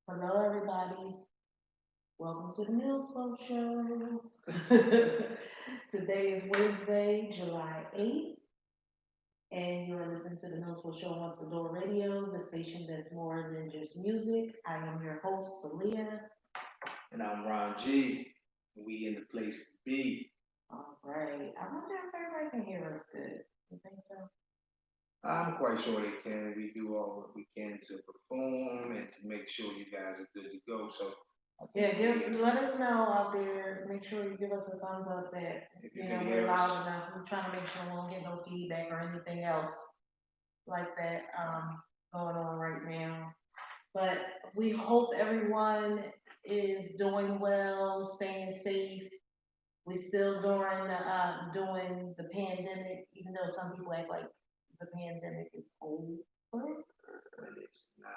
Hello, everybody. Welcome to the Milspo Show. Today is Wednesday, July 8th, and you're listening to the Milspo Show on the Door Radio, the station that's more than just music. I am your host, Celia. And I'm Ron G. We in the place to be. All right. I wonder if everybody can hear us good. You think so? I'm quite sure they can. We do all what we can to perform and to make sure you guys are good to go. So Yeah, let us know out there. Make sure you give us a thumbs up that if you you can know we're hear us, loud enough. We're trying to make sure we don't get no feedback or anything else like that going on right now. But we hope everyone is doing well, staying safe. We still doing the pandemic, even though some people act like the pandemic is over. it's not.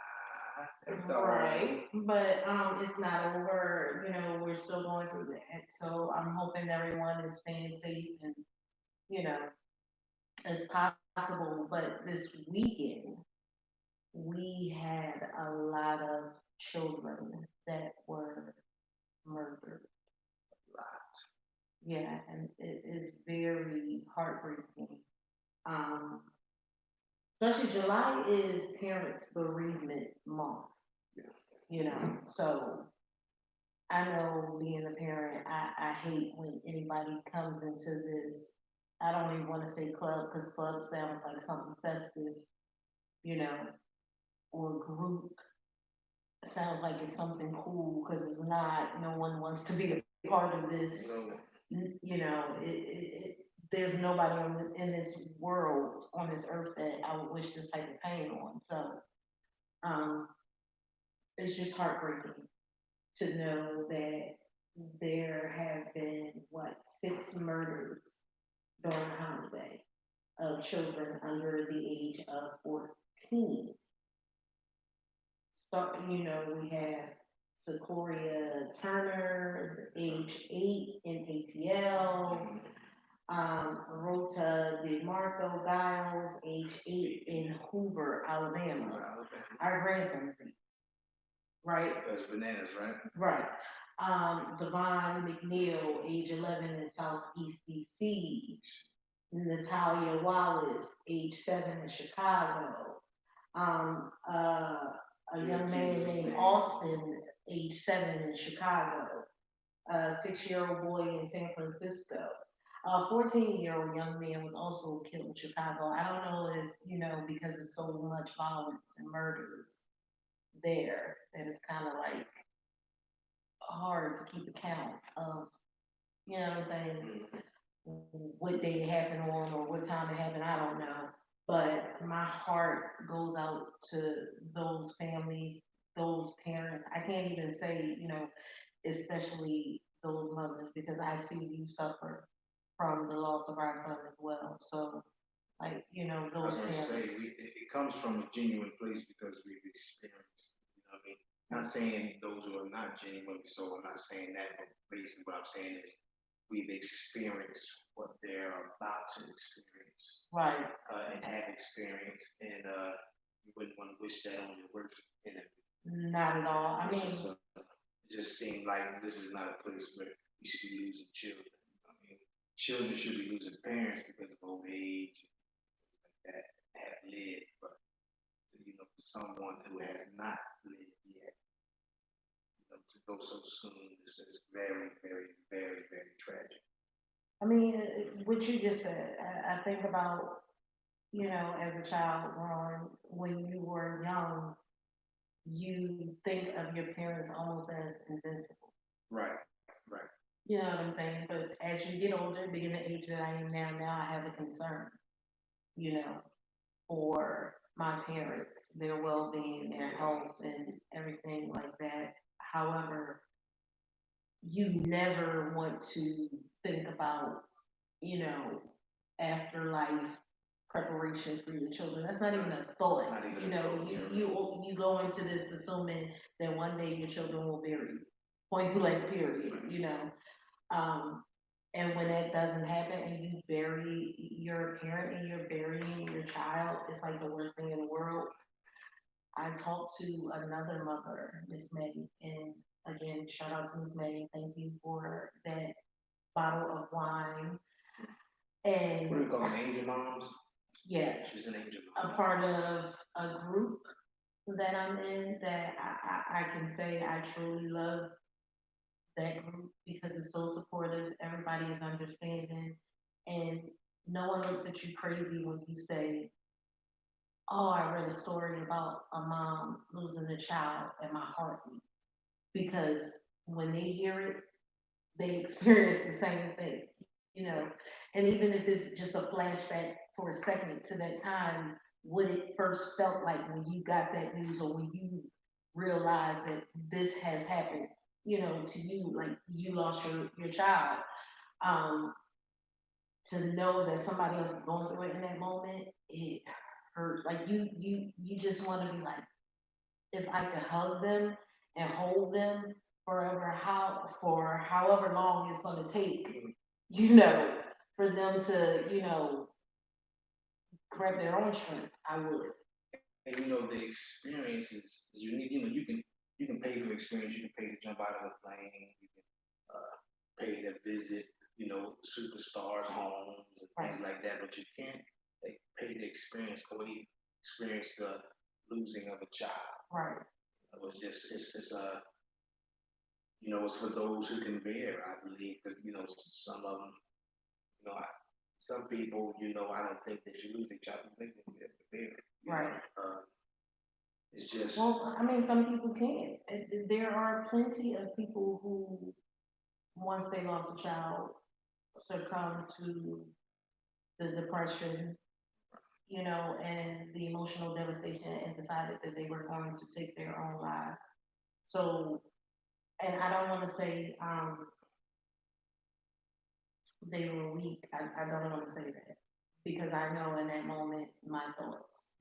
That's all. Right, but it's not over. You know, we're still going through that. So I'm hoping everyone is staying safe and you know as possible. But this weekend we had a lot of children that were murdered. Yeah, and it is very heartbreaking. Um, Especially July is Parents Bereavement Month, you know. So I know being a parent, I hate when anybody comes into this. I don't even want to say club because club sounds like something festive, you know, or group sounds like it's something cool because it's not. No one wants to be a part of this. No. You know, there's nobody in this world, on this earth, that I would wish this type of pain on. So um, it's just heartbreaking to know that there have been, what, 6 murders during the holiday of children under the age of 14. You know, we have Sequoia Turner, age 8 in ATL. Rota DeMarco Giles, age 8 in Hoover, Alabama. Our grandson, right? That's bananas, right? Right. Devon McNeil, age 11 in Southeast DC. Natalia Wallace, age 7 in Chicago. A young man named Austin, age 7 in Chicago. A 6-year-old boy in San Francisco. A 14-year-old young man was also killed in Chicago. I don't know if, you know, because there's so much violence and murders there that it's kind of like hard to keep account of, you know what I'm saying, what day it happened on or what time it happened. I don't know. But my heart goes out to those families, those parents. I can't even say, you know, especially those mothers, because I see you suffer from the loss of our son as well. So, like, you know, I was those going to say, parents. it comes from a genuine place because we've experienced, you know what I mean? Not saying those who are not genuine, so I'm not saying that, but basically what I'm saying is we've experienced what they're about to experience Right. and have experienced. And you wouldn't want to wish that on your worst enemy. Not at all. I It's mean, just it just seemed like this is not a place where you should be losing children. I mean, children should be losing parents because of old age, like that have lived, but for someone who has not lived yet, to go so soon is very, very, very, very tragic. I mean, what you just said, I think about, as a child growing, when you were young, you think of your parents almost as invincible. Right, right. You know what I'm saying? But as you get older, being the age that I am now I have a concern, you know, for my parents, their well being, their health, and everything like that. However, you never want to think about, you know, afterlife preparation for your children. That's not even a thought. Not even You a know, thought, yeah. you go into this assuming that one day your children will bury you. Point blank, period. Um, and when that doesn't happen and you bury your parent and you're burying your child, it's like the worst thing in the world. I talked to another mother, Miss May, and again, shout out to Miss May. Thank you for that bottle of wine. What do And we call them? Angel moms? yeah, She's an angel a mom. part of a group that I'm in that I can say I truly love that group because it's so supportive. Everybody is understanding, and no one looks at you crazy when you say, "Oh, I read a story about a mom losing a child and my heart beat." Because when they hear it, they experience the same thing, And even if it's just a flashback for a second to that time, what it first felt like when you got that news or when you realized that this has happened, to you, like you lost your child. Um, to know that somebody else is going through it in that moment, it hurt. Like you just want to be like, if I could hug them and hold them for however long it's going to take, you know, for them to, grab their own strength, I would. And the experience is unique. You can pay for experience. You can pay to jump out of a plane. You can pay to visit, superstars' homes and things like that. But you can't pay to experience or experience the losing of a child. Right. It was just it's for those who can bear. I believe because some of them, some people, I don't think they should lose their child. I think they have to bear it. Right. It's just. Well, I mean, some people can't. There are plenty of people who, once they lost a child, succumb to the depression, and the emotional devastation and decided that they were going to take their own lives. So, and I don't want to say they were weak. I don't want to say that because I know in that moment my thoughts,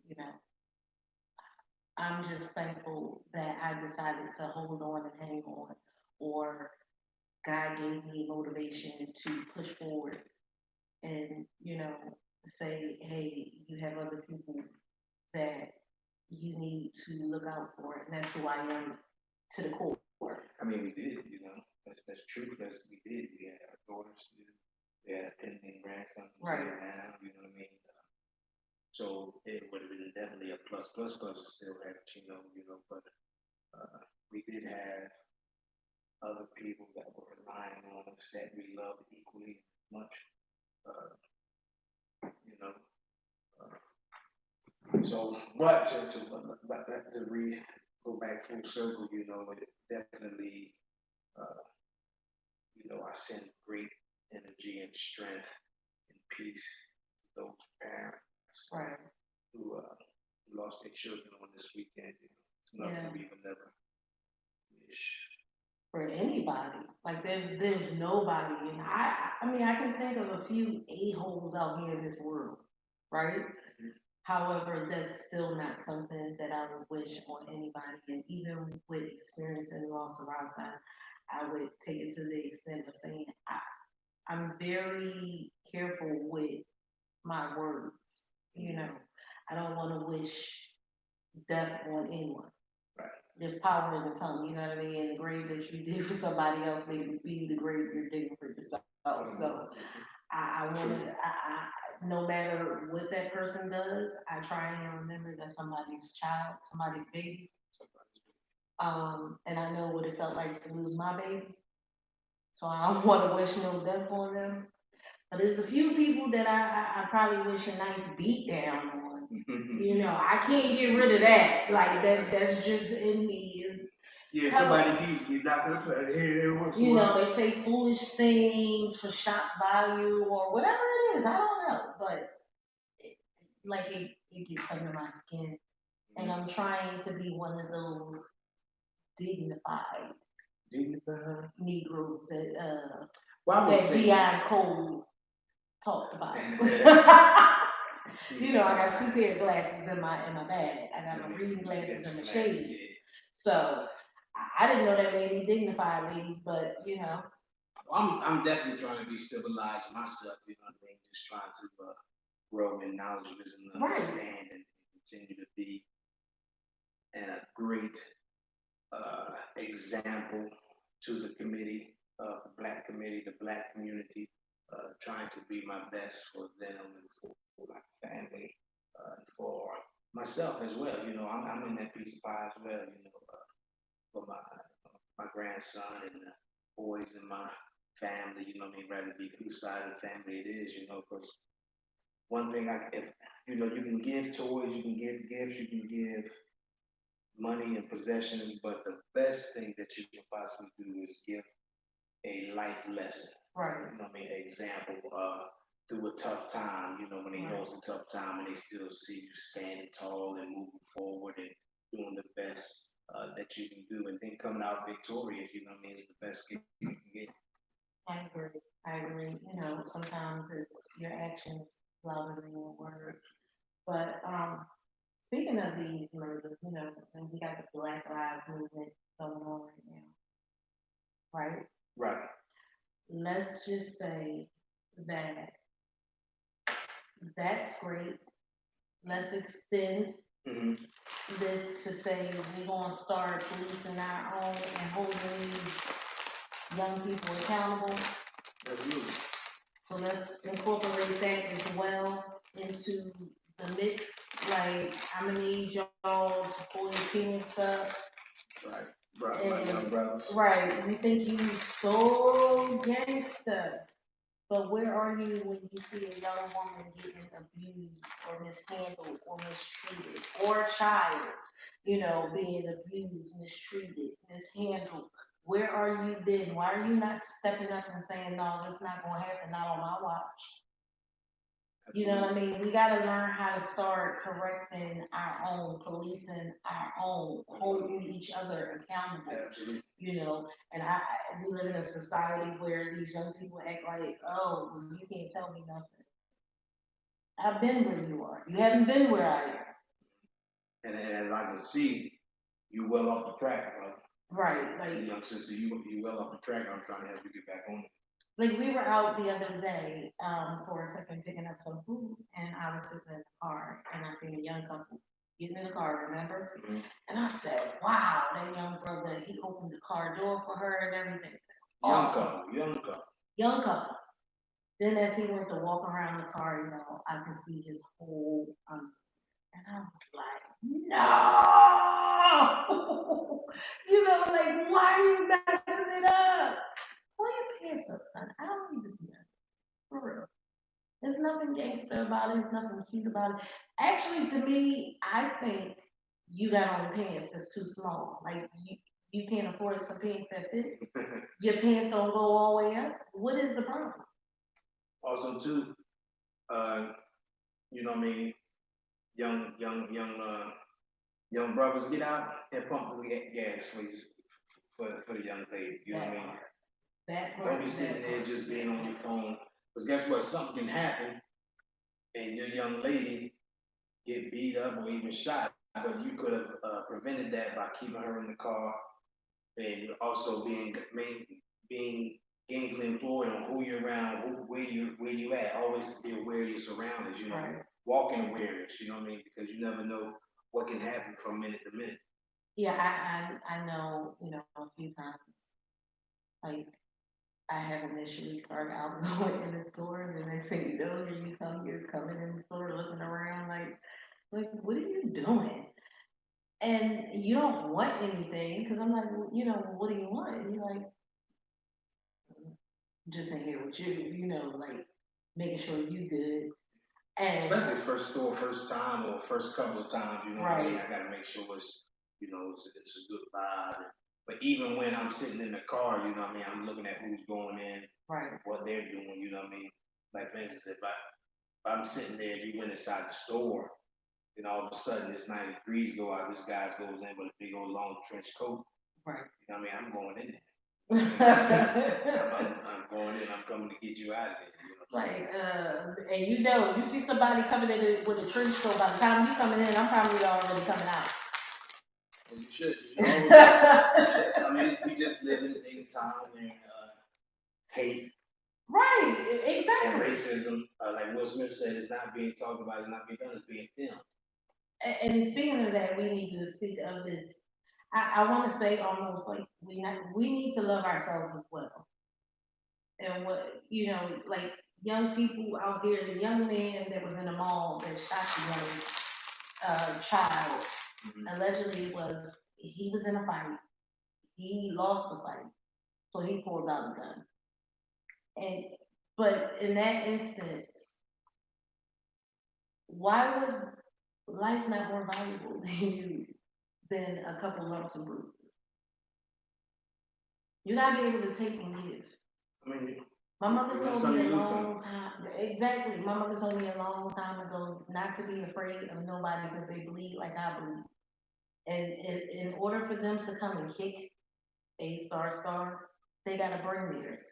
I'm just thankful that I decided to hold on and hang on, or God gave me motivation to push forward and, say, hey, you have other people that you need to look out for. And that's who I am to the core. I mean, we did, that's true. We did. We had our daughters, we had a pending grandson right now, you know what I mean? So it would have been definitely a plus to still have, but we did have other people that were relying on us that we loved equally much. You know, so, but to go back full circle, it definitely, I send great energy and strength and peace to those parents right who lost their children on this weekend. It's nothing we would never wish for anybody. Like there's nobody, and I mean I can think of a few a-holes out here in this world, right? Mm-hmm. However, that's still not something that I would wish on anybody. And even with experiencing loss of our son, I would take it to the extent of saying I'm very careful with my words. I don't want to wish death on anyone. Right. There's power in the tongue, you know what I mean? And the grave that you dig for somebody else may be the grave you're digging for yourself. So I want to, no matter what that person does, I try and remember that somebody's child, somebody's baby. And I know what it felt like to lose my baby. So I don't want to wish no death on them. But there's a few people that I probably wish a nice beat down on. You know, I can't get rid of that. Like that's just in me. Yeah, somebody needs to get knocked up the head once in a You while. know, they say foolish things for shock value or whatever it is. I don't know, but it gets under my skin, and I'm trying to be one of those dignified Negroes that Dion Cole talked about. You know, I got two pair of glasses in my bag. I got my reading glasses and my shades. So I didn't know that made me dignified, ladies, but you know. Well, I'm definitely trying to be civilized myself. You know what I mean? Just trying to grow in knowledge, wisdom, and understand, and continue to be and a great example to the committee, the black community, trying to be my best for them and for my family, for myself as well. You know, I'm in that piece of pie as well. You know, for my grandson and the boys in my family. You know, what I mean, rather be whose side of the family it is. You know, because one thing if you know, you can give toys, you can give gifts, you can give money and possessions, but the best thing that you can possibly do is give a life lesson. Right. You know what I mean? An example through a tough time, you know, when they know it's a tough time and they still see you standing tall and moving forward and doing the best that you can do and then coming out victorious, you know what I mean, is the best gift you can get. I agree. I agree. You know, sometimes it's your actions louder than your words. But speaking of these murders, you know, and we got the Black Lives Movement going on right now, right? Right. Let's just say that that's great. Let's extend this to say we're going to start policing our own and holding these young people accountable. Absolutely. So let's incorporate that as well into the mix. Like, I'm gonna need y'all to pull your pants up. Right. Right. My young brother. Right. You think you so gangster. But where are you when you see a young woman getting abused or mishandled or mistreated, or a child, you know, being abused, mistreated, mishandled? Where are you then? Why are you not stepping up and saying, no, this is not going to happen, not on my watch? You know what I mean? We got to learn how to start correcting our own, policing our own, holding each other accountable. Absolutely. You know, and we live in a society where these young people act like, oh, well, you can't tell me nothing. I've been where you are. You haven't been where I am. And as I can see, you well off the track, brother. Right, like young sister, you well off the track. I'm trying to help you get back on it. Like we were out the other day for a second picking up some food, and I was sitting in the car, and I seen a young couple getting in the car. Remember? Mm-hmm. And I said, "Wow, that young brother! He opened the car door for her and everything. It's awesome. Young couple, young couple." Then as he went to walk around the car, you know, I could see his whole and I was like, no, you know, like why are you messing it up? Pull your pants up, son. I don't need to see that. For real. There's nothing gangster about it. There's nothing cute about it. Actually, to me, I think you got on pants that's too small. Like you can't afford some pants that fit. Your pants don't go all the way up. What is the problem? Also, too, you know what I mean? Young brothers, get out and pump the gas for the young lady. You know what I mean? Don't be sitting there just being on your phone. Because guess what? Something can happen and your young lady get beat up or even shot. But you could have prevented that by keeping her in the car and also being gainfully employed on who you're around, where you at. Always be aware of your surroundings. You know, walking awareness. You know what I mean? Because you never know what can happen from minute to minute. Yeah, I know, a few times, like, I have initially started out going in the store, and the next thing you know, here you come, you're coming in the store looking around like, what are you doing? And you don't want anything, because I'm like, well, what do you want? And you're like, just in here with you, like making sure you good. And Especially first store, first time, or first couple of times, you know what I mean? right, I gotta make sure it's a good vibe. But even when I'm sitting in the car, you know what I mean, I'm looking at who's going in, right, what they're doing, you know what I mean? Like for instance, if I'm sitting there and you went inside the store, then all of a sudden it's 90 degrees go out, this guy goes in with a big old long trench coat. right. You know what I mean? I'm going in there. I'm going in. I'm coming to get you out of there. You know what I'm Like, saying? and you see somebody coming in with a trench coat. By the time you coming in, I'm probably already coming out. Well, you should. You should always. I mean, we just live in a time where hate Right, and exactly. racism, like Will Smith said, is not being talked about, it's not being done, it's being filmed. And speaking of that, we need to speak of this. I want to say almost like we need to love ourselves as well. And what like young people out here, the young man that was in the mall that shot the young child, allegedly he was in a fight. He lost the fight, so he pulled out a gun. And but in that instance, why was life not more valuable than a couple lumps and bruises? You gotta be able to take and give. I mean, My mother told some me of a you lose them. long time, exactly. My mother told me a long time ago not to be afraid of nobody because they bleed like I bleed. And in order for them to come and kick A, they gotta bring theirs.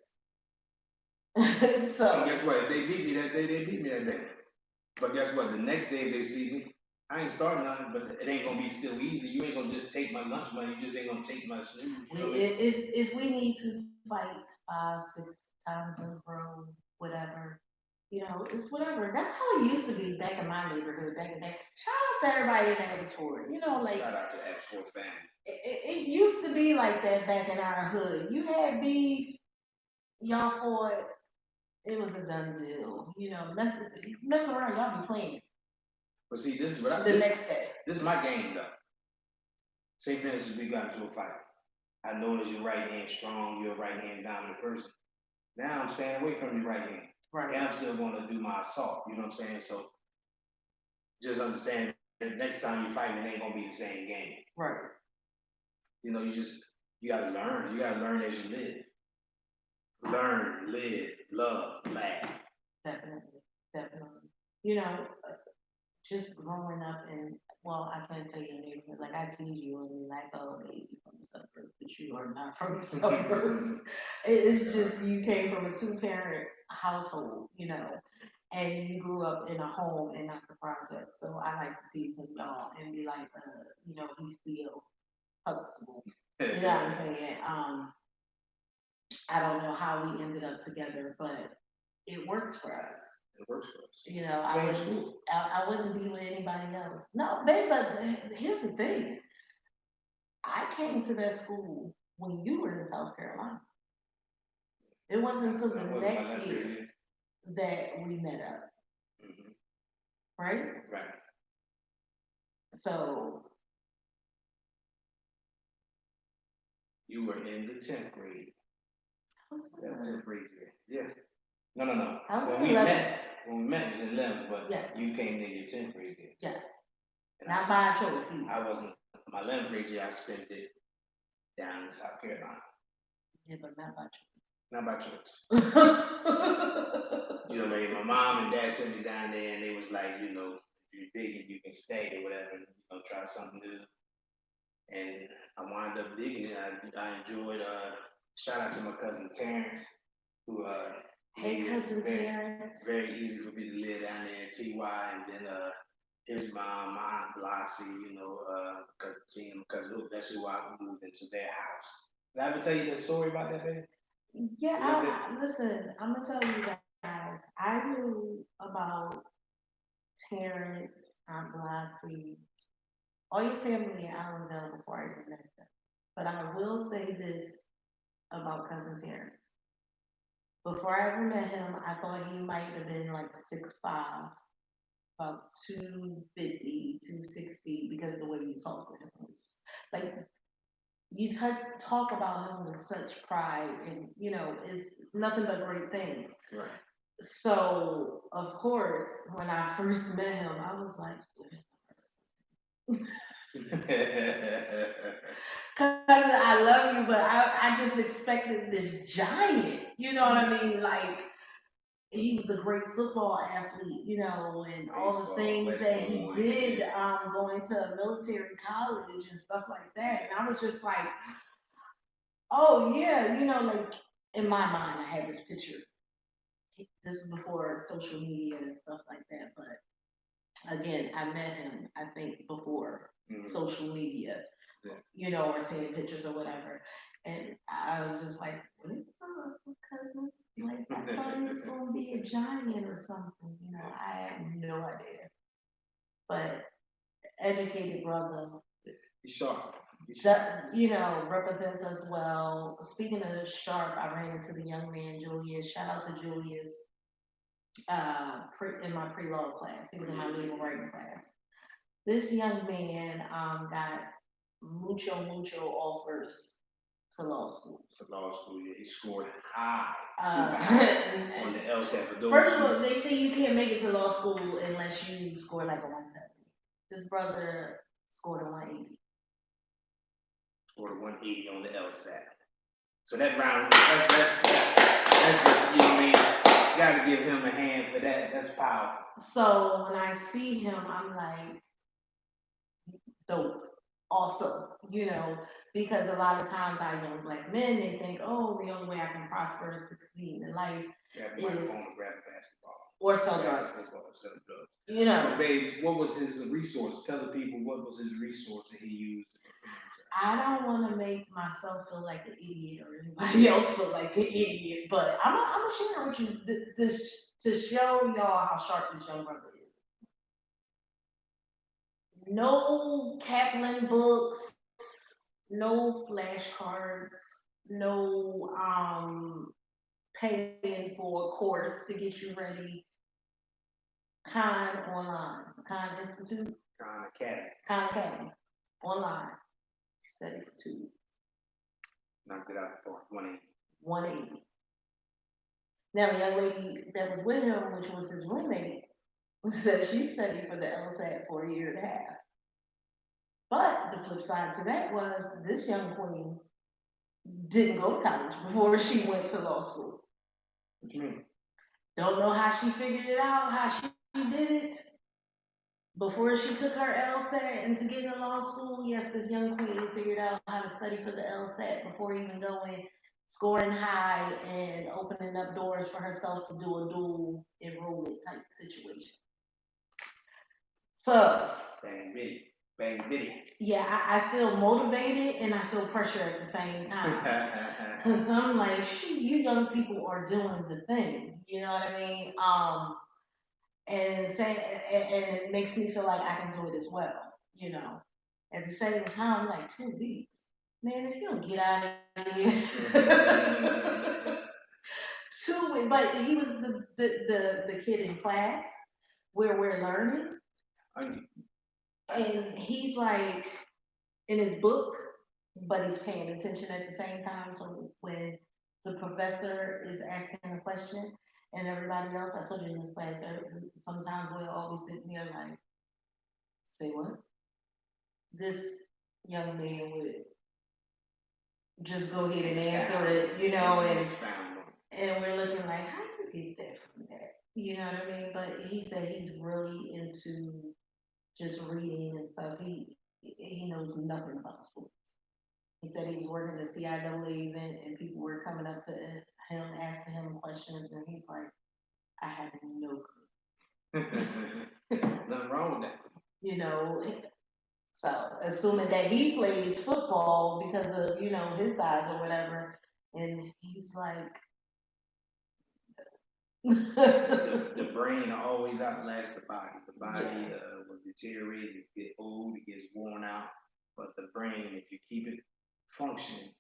And So guess what? If they beat me that day, they beat me that day. But guess what? The next day if they see me, I ain't starting nothing, but it ain't gonna be still easy. You ain't gonna just take my lunch money. You just ain't gonna take my snooze. You know what I mean? if we need to fight 5, 6 times in a row, whatever, it's whatever. That's how it used to be back in my neighborhood back in that. Shout out to everybody in Abbotsford. Like Shout out to that for family. it used to be like that back in our hood. You had beef, y'all fought. It was a done deal. Mess around, y'all be playing But see, this is what the next day. this is my game though. Say for instance, we got into a fight. I notice your right hand strong, you're a right hand dominant person. Now I'm staying away from your right hand. Right. And I'm still going to do my assault. You know what I'm saying? So just understand that next time you fight, it ain't gonna be the same game. Right. You gotta learn. You gotta learn as you live. Learn, live, love, laugh. Definitely, definitely. You know, just growing up in, well, I can't say your neighborhood. Like I tease you and you're like, oh, baby, from the suburbs, but you are not from the suburbs. It's just you came from a two-parent household, and you grew up in a home and not the project. So I like to see some y'all and be like, he's still Huxtable. You know what I'm saying? I don't know how we ended up together, but it works for us. It works for us. I wouldn't be with anybody else. No, babe, but here's the thing. I came to that school when you were in South Carolina. It wasn't until the next year that we met up. Mm-hmm. Right? Right. So you were in the 10th grade. That 10th grade year. Yeah. No. I was when in we 11th. met, when we met, it was in 11th, but yes. You came in your 10th grade year. Yes. And not by choice either. I wasn't. My 11th grade year, I spent it down in South Carolina. Yeah, but not by choice. Not by choice. Like my mom and dad sent me down there, and they was like, if you're digging, you can stay or whatever, try something new. And I wound up digging it. I enjoyed. Shout out to my cousin Terrence, who hey cousin Terrence. Very easy for me to live down there in TY, and then his mom, my aunt Blasi, cousin Tim, cousin Luke. That's who I moved into their house. Did I ever tell you that story about that, baby? Yeah, listen, I'm gonna tell you guys. I knew about Terrence, Aunt Blasi, All your family in Allenville before I even met them. But I will say this about cousin Terrence. Before I ever met him, I thought he might have been like 6'5", about 250, 260, because of the way you talk to him. It's like you talk about him with such pride, and it's nothing but great things. Right. So of course, when I first met him, I was like, "Where's the rest?" Cause I love you, but I just expected this giant. You know what I mean? Like he was a great football athlete, and all the Baseball, things West that he Point, did, yeah. going to a military college and stuff like that. And I was just like, oh yeah, like in my mind, I had this picture. This is before social media and stuff like that, but again, I met him, I think, before social media, or seeing pictures or whatever. And I was just like, what is the cousin? Like, I thought he was going to be a giant or something. I have no idea. But educated brother, He's sharp. represents us well. Speaking of sharp, I ran into the young man, Julius. Shout out to Julius in my pre-law class. He was in my legal writing class. This young man got mucho offers to law school. To law school, yeah. He scored high, super high on the LSAT. For those first of all, they say you can't make it to law school unless you score like a 170. This brother scored a 180. Scored a 180 on the LSAT. So that round, that's just, you know what I mean? You got to give him a hand for that. That's powerful. So when I see him, I'm like, dope, awesome, because a lot of times our young black men, they think, oh, the only way I can prosper and succeed in life is grab basketball or sell drugs. Babe, what was his resource? Tell the people what was his resource that he used. I don't want to make myself feel like an idiot or anybody else feel like an idiot, but I'm gonna share with you this to show y'all how sharp this young brother is. No Kaplan books, no flashcards, no paying for a course to get you ready. Khan online, Khan Institute, Khan Academy, online. Study for 2 weeks. Knocked it out for 180. 180. Now the young lady that was with him, which was his roommate, said she studied for the LSAT for a year and a half. But the flip side to that was this young queen didn't go to college before she went to law school. What do you mean? Don't know how she figured it out, how she did it. Before she took her LSAT and to get into law school, yes, this young queen figured out how to study for the LSAT before even going, scoring high and opening up doors for herself to do a dual enrollment type situation. So, Bang bitty. Yeah, I feel motivated and I feel pressure at the same time. Because I'm like, shoot, you young people are doing the thing. You know what I mean? And it makes me feel like I can do it as well. At the same time, like 2 weeks, man. If you don't get out of here, 2 weeks. But he was the kid in class where we're learning, and he's like in his book, but he's paying attention at the same time. So when the professor is asking a question and everybody else, I told you in this class, sometimes we'll all be sitting there like, say what? This young man would just go ahead and answer it, and we're looking like, how do you get that from that? You know what I mean? But he said he's really into just reading and stuff. He knows nothing about sports. He said he was working the CIAA event and people were coming up to him, asking him questions, and he's like, I have no clue. Nothing wrong with that. So assuming that he plays football because of, his size or whatever, and he's like, The brain always outlasts the body. The body Yeah, will deteriorate, it get old, it gets worn out. But the brain, if you keep it functioning,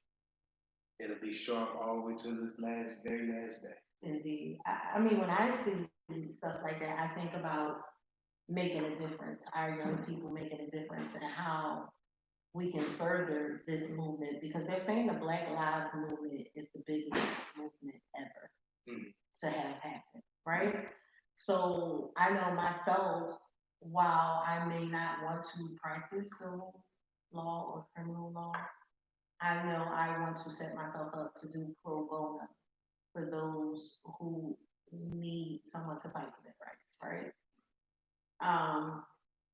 it'll be sharp all the way to this very last day. indeed. I mean, when I see stuff like that, I think about making a difference, our young people making a difference, and how we can further this movement because they're saying the Black Lives Movement is the biggest movement ever Mm. to have happened, right? So I know myself, while I may not want to practice civil law or criminal law, I know I want to set myself up to do pro bono for those who need someone to fight for their rights, right? Um,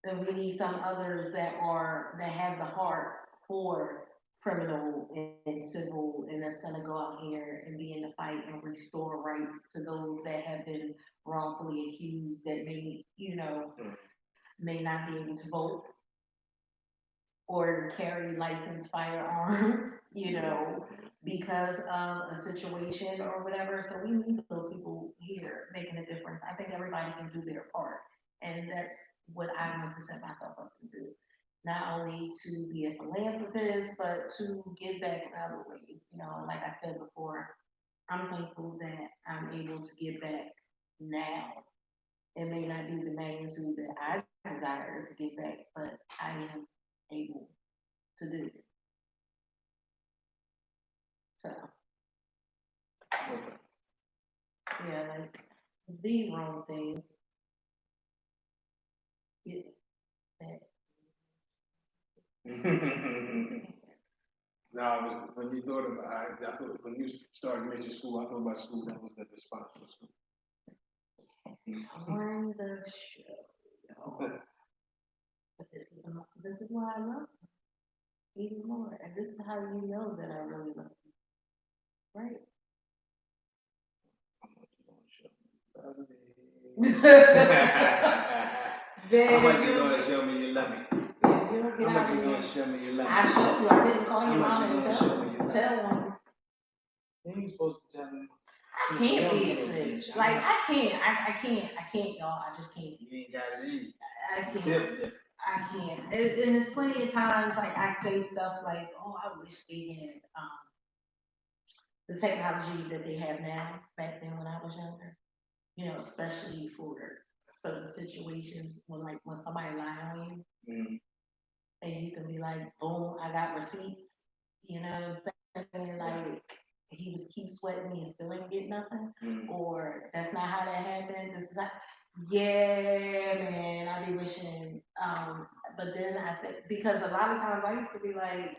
and we need some others that have the heart for criminal and civil, and that's going to go out here and be in the fight and restore rights to those that have been wrongfully accused that may, Mm. may not be able to vote or carry licensed firearms, because of a situation or whatever. So we need those people here making a difference. I think everybody can do their part. And that's what I want to set myself up to do. Not only to be a philanthropist, but to give back in other ways. Like I said before, I'm thankful that I'm able to give back now. It may not be the magnitude that I desire to give back, but I am able to do it. So Okay. yeah, like the wrong thing. Yeah, that, No, I was when you thought about I thought when you started mentioning school, I thought about school that was the responsible school. on the show, y'all. But this is why I love you even more, and this is how you know that I really love you, right? How Then much if you you gonna show me you love me? if you don't How get much out you of gonna here, show me you love I me? showed you. I didn't call How your much mama you and gonna show me you love me? tell one. You ain't supposed to tell me. I can't be a snitch. Like I can't. I can't, y'all. I just can't. You ain't got it in you. I You can't. built different. I can't. And there's plenty of times like I say stuff like, "Oh, I wish they had the technology that they have now back then when I was younger." Especially for certain situations when somebody lie on you, Mm-hmm. and you can be like, "Boom, I got receipts." You know what I'm saying? Like he was keep sweating me and still ain't get nothing, Mm-hmm. or that's not how that happened. This is how. Yeah, man, I be wishing. But then I think because a lot of times I used to be like,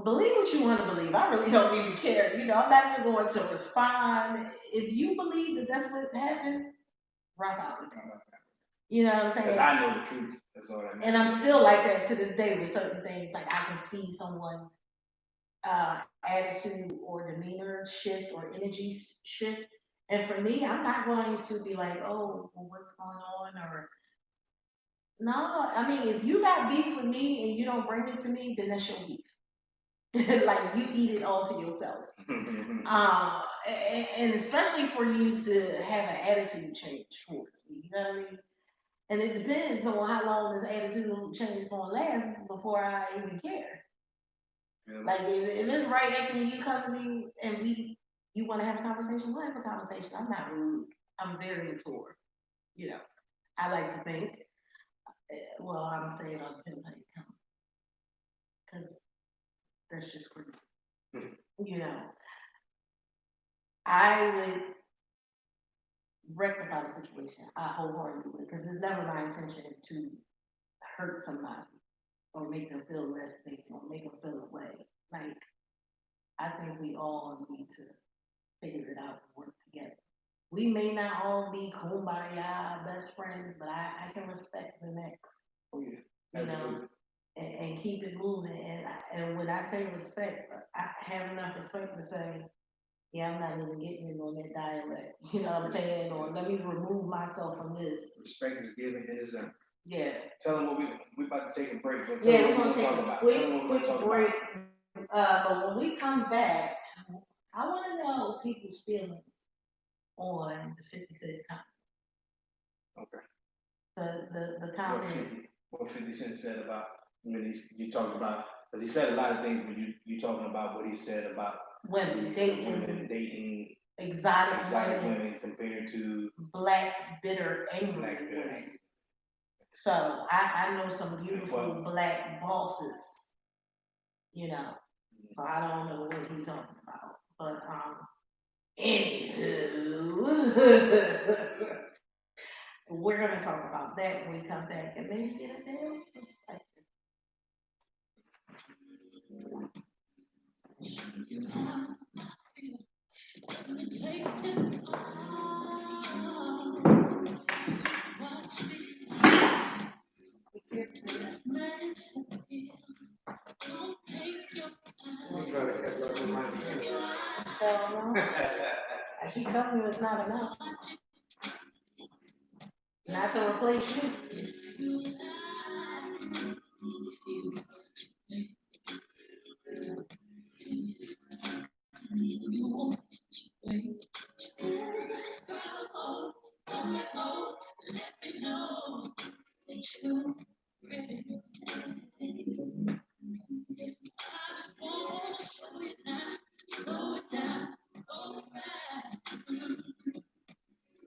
believe what you want to believe. I really don't even care. I'm not even going to respond. If you believe that that's what happened, rock out with that. You know what I'm Because saying? I know the truth. That's all that And matters. I'm still like that to this day with certain things. Like I can see someone attitude or demeanor shift or energy shift. And for me, I'm not going to be like, oh, well, what's going on? Or no, I mean, if you got beef with me and you don't bring it to me, then that's your beef. Like you eat it all to yourself. And especially for you to have an attitude change towards me, you know what I mean? And it depends on how long this attitude change gonna last before I even care. Yeah. Like if it's right after you come to me and you want to have a conversation, we'll have a conversation. I'm not rude. I'm very mature. You know, I like to think. Well, I'm gonna say it all depends how you come, because that's just crazy. You know, I would rectify the situation. I wholeheartedly would, because it's never my intention to hurt somebody or make them feel less than or make them feel away. Like I think we all need to figure it out and work together. We may not all be kumbaya best friends, but I can respect the next, Oh yeah. you know, Absolutely. and keep it moving. And when I say respect, I have enough respect to say, yeah, I'm not even getting in on that dialect. You know what I'm saying? Or let me remove myself from this. Respect is given and is earned. Yeah. Tell them what we about to take a break, but Yeah, we're what gonna we're take talk a about. quick, Tell them what we're quick talk break. about. But when we come back, I want to know people's feelings on the 50 Cent comment. Okay. The What comment. 50 Cent said about when you talking about, because he said a lot of things when you talking about what he said about Women women dating exotic women compared to black, bitter, angry black women. So I know some beautiful black bosses, you know. So I don't know what he's talking about. But anywho, we're gonna talk about that when we come back and maybe get a dance perspective. I'm trying to catch up with my Hell no. I keep telling you it's not enough. Not to replace you.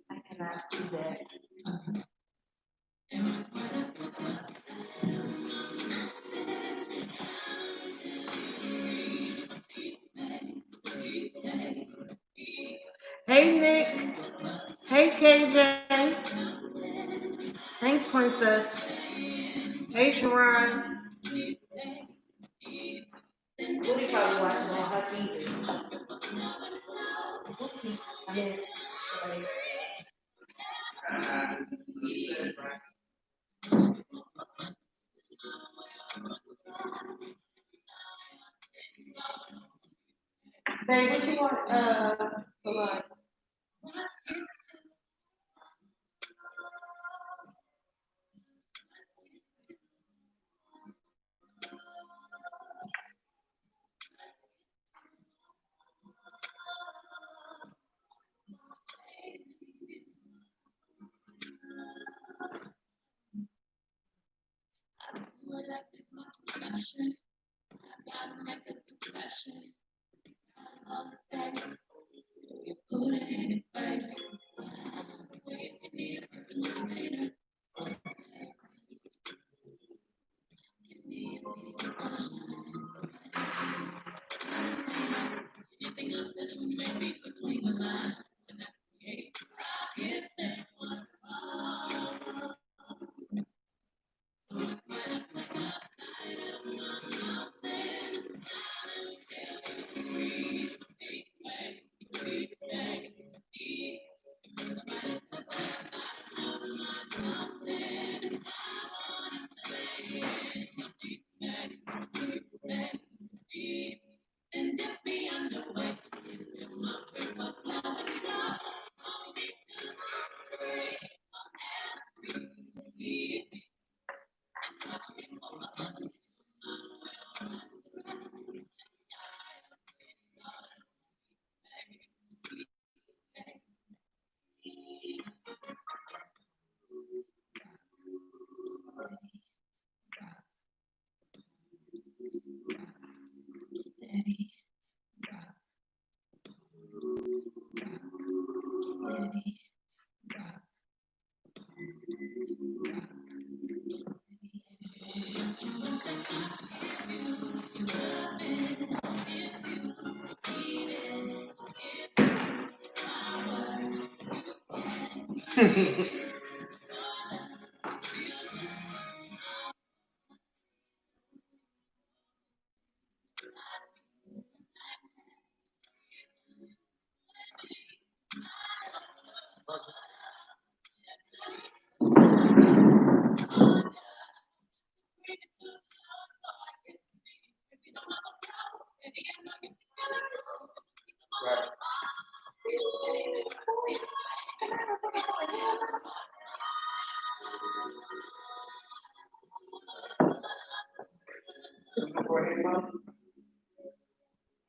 I cannot see that. Hey Nick. Hey KJ. Thanks, Princess. Hey Sharon. Woody probably watching on her TV. Oopsie. I mean, like, babe, what you want? For lunch?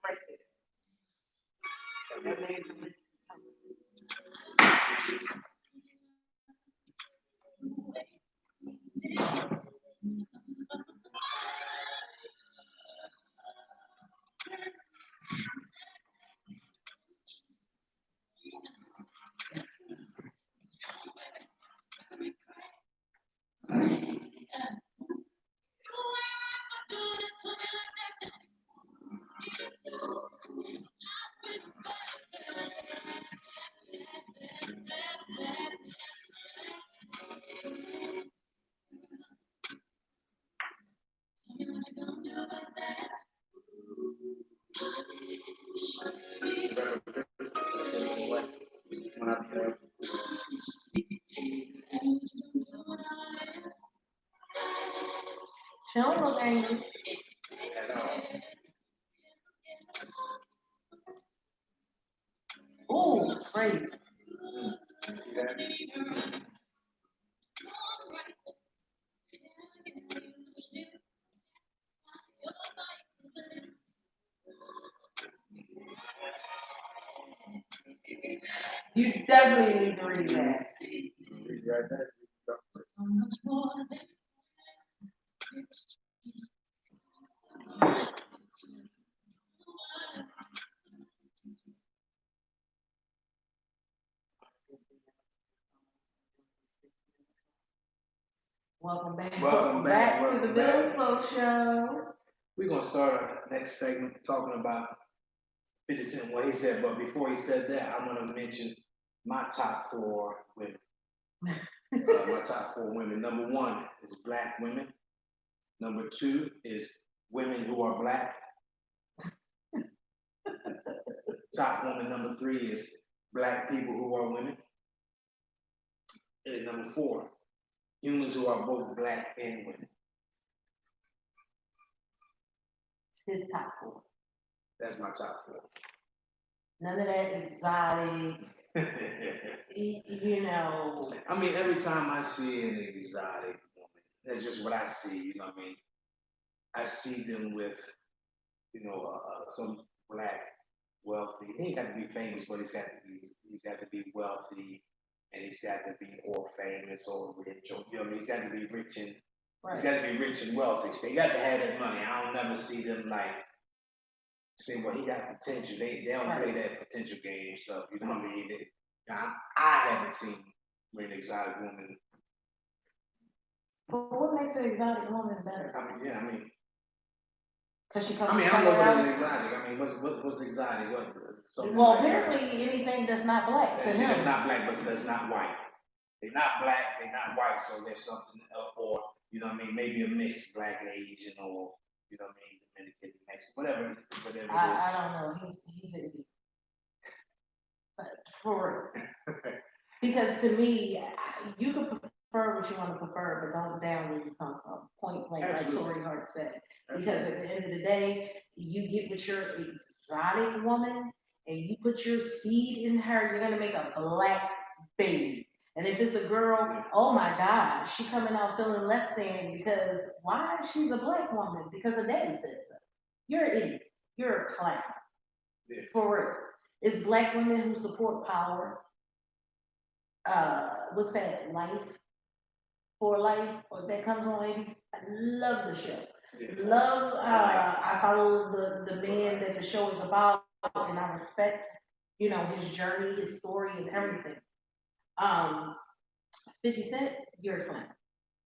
Right there. Your name is When I, She don't look angry. at all. Ooh, crazy. See that? You definitely need to read that. Right there. Welcome back. Welcome back. To the Welcome back. Milspo Show. We're gonna start our next segment talking about 50 Cent, what he said. But before he said that, I want to mention my top four women. My top four women. Number one is black women. Number two is women who are black. Top woman number three is black people who are women. And number four, humans who are both black and women. His top four. That's my top four. None of that exotic, you know. I mean, every time I see an exotic woman, that's just what I see. You know what I mean? I see them with, some black, wealthy. He ain't got to be famous, but he's got to be wealthy, and he's got to be or famous or rich, or you know what I mean? He's got to be rich and he's got to be rich and wealthy. They got to have that money. I don't never see them like say, well, he got potential. They don't play that potential game stuff. You know what I mean? I haven't seen an exotic woman. But what makes an exotic woman better? I mean, because she comes. I mean, I don't know what is exotic. I mean, what's exotic? Well, apparently anything that's not black to him. That's not black, but that's not white. They're not black. They're not white. So there's something, or you know what I mean? Maybe a mix, black and Asian, or you know what I mean? Dominican, Mexican, whatever it is. I don't know. He's an idiot. For real. Because to me, you can prefer what you want to prefer, but don't down where you come from. Point blank, like Tory Hart said. Because at the end of the day, you get with your exotic woman and you put your seed in her, you're gonna make a black baby. And if it's a girl, oh my God, she coming out feeling less than because why? She's a black woman because her daddy said so. You're an idiot. You're a clown. Yeah. For real. It's black women who support power. What's that? Life for Life, or that comes on ladies. I love the show. Yeah. Love. I follow the man that the show is about, and I respect, his journey, his story, and everything. 50 Cent, you're a clown.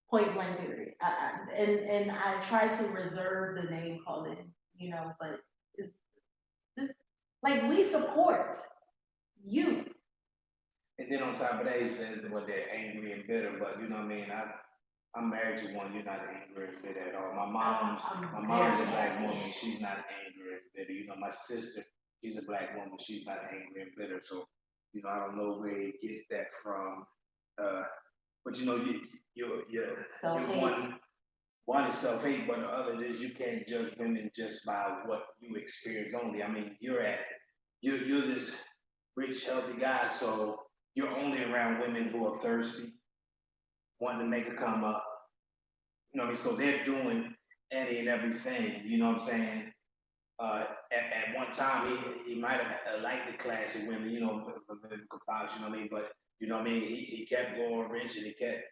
Point blank period. And I try to reserve the name calling, but it's this like we support you. And then on top of that, he says that they're angry and bitter, but you know what I mean? I'm married to one, you're not angry and bitter at all. My mom's a black woman, she's not angry and bitter. You know, my sister, she's a black woman, she's not angry and bitter. So, I don't know where he gets that from. But you're one is self-hate, but the other is you can't judge women just by what you experience only. I mean, you're this rich, healthy guy, so you're only around women who are thirsty, wanting to make a come up. You know what I mean? So they're doing any and everything, you know what I'm saying? At one time, he might have liked the classy women, college, you know what I mean? But, you know what I mean? He kept going rich and he kept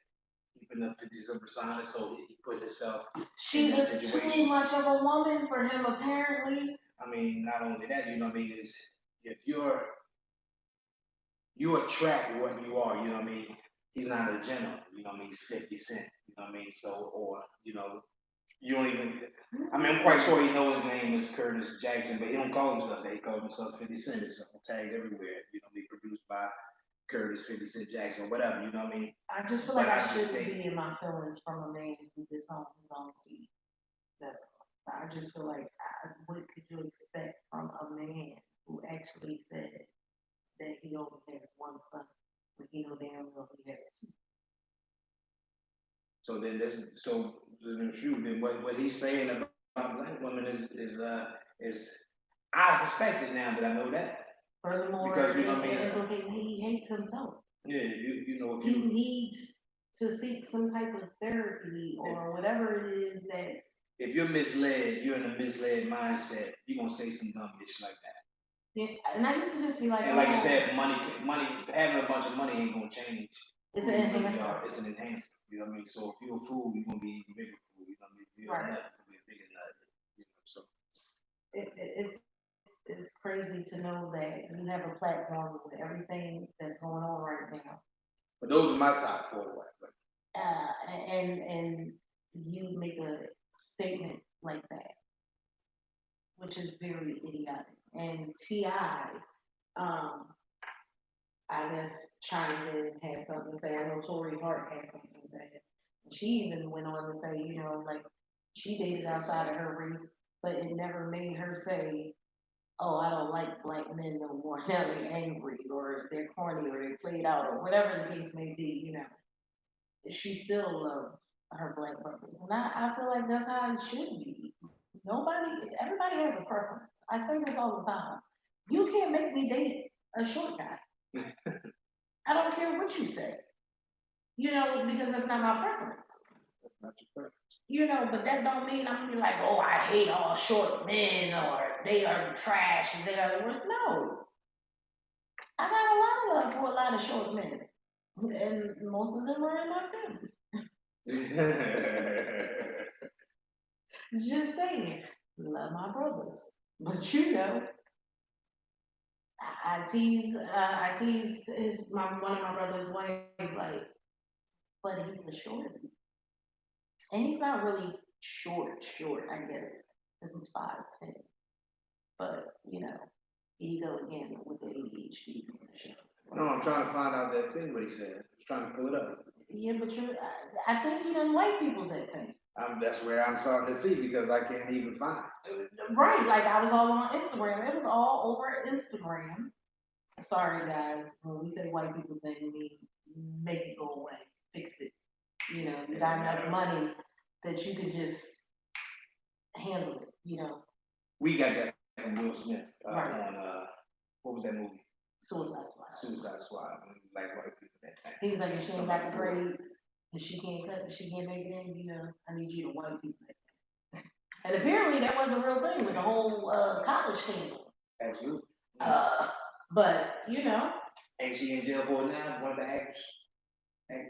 keeping the 50s of persona, so he put himself in that situation. She was too much of a woman for him, apparently. I mean, not only that, you know what I mean, is if you attract what you are, you know what I mean? He's not a gentleman, you know what I mean? He's 50 Cent, you know what I mean? So, or, you don't even, I mean, I'm quite sure he knows his name is Curtis Jackson, but he don't call himself that. He calls himself 50 Cent. It's tagged everywhere, you know what I mean? Produced by Curtis 50 Cent Jackson, whatever, you know what I mean? I just feel like I shouldn't be in my feelings from a man who disowns his own seed. That's all. I just feel like, what could you expect from a man who actually said that he only has one son, when he know damn well he has two? So then this is so the truth. Then what he's saying about black women is I suspect it now that I know that Furthermore, because you know what I it mean. implicates he hates himself. Yeah, you know if He you needs to seek some type of therapy or whatever it is that. if you're misled, you're in a misled mindset. You're gonna say some dumb bitch like that. Yeah, and I used to just be like, And like you oh, said, money, having a bunch of money ain't gonna change it's who an you really enhancer. are. It's an enhancement. You know what I mean? So if you're a fool, you're gonna be even bigger fool. You know what I mean? If you're a Right. nut, you're gonna be a bigger nut. You know, so It's crazy to know that you have a platform with everything that's going on right now, but those are my top four. Right? and you make a statement like that, which is very idiotic. And Ti, um, I guess chimed in, had something to say. I know Tori Hart had something to say. And she even went on to say, like, she dated outside of her race, but it never made her say, oh, I don't like black men no more. Now they're angry or they're corny or they played out or whatever the case may be. She still loved her black brothers. And I feel like that's how it should be. Everybody has a preference. I say this all the time. You can't make me date a short guy. I don't care what you say, because that's not my preference. That's not your preference. But that don't mean I'm gonna be like, oh, I hate all short men or they are trash and they are the worst. No, I got a lot of love for a lot of short men, and most of them are in my family. Just saying, love my brothers, but I tease one of my brother's wife like, but he's a shorty, and he's not really short, I guess, because he's 5'10". But here you go again with the ADHD on the show. No, I'm trying to find out that thing what he said. I was trying to pull it up. Yeah, but I think he doesn't like people that think. That's where I'm starting to see because I can't even find it. Right, like I was all on Instagram. It was all over Instagram. Sorry, guys. When we say white people think, we mean make it go away, fix it. You got enough money that you can just handle it. We got that from Will Smith Right. on what was that movie? Suicide Squad. Suicide Squad. Like white people that time. He's like, if she ain't got the grades, if she can't cut, she can't make it in. I need you to white people that. And apparently that was a real thing with the whole college scandal. Absolutely. But ain't she in jail for it now? One of the actors.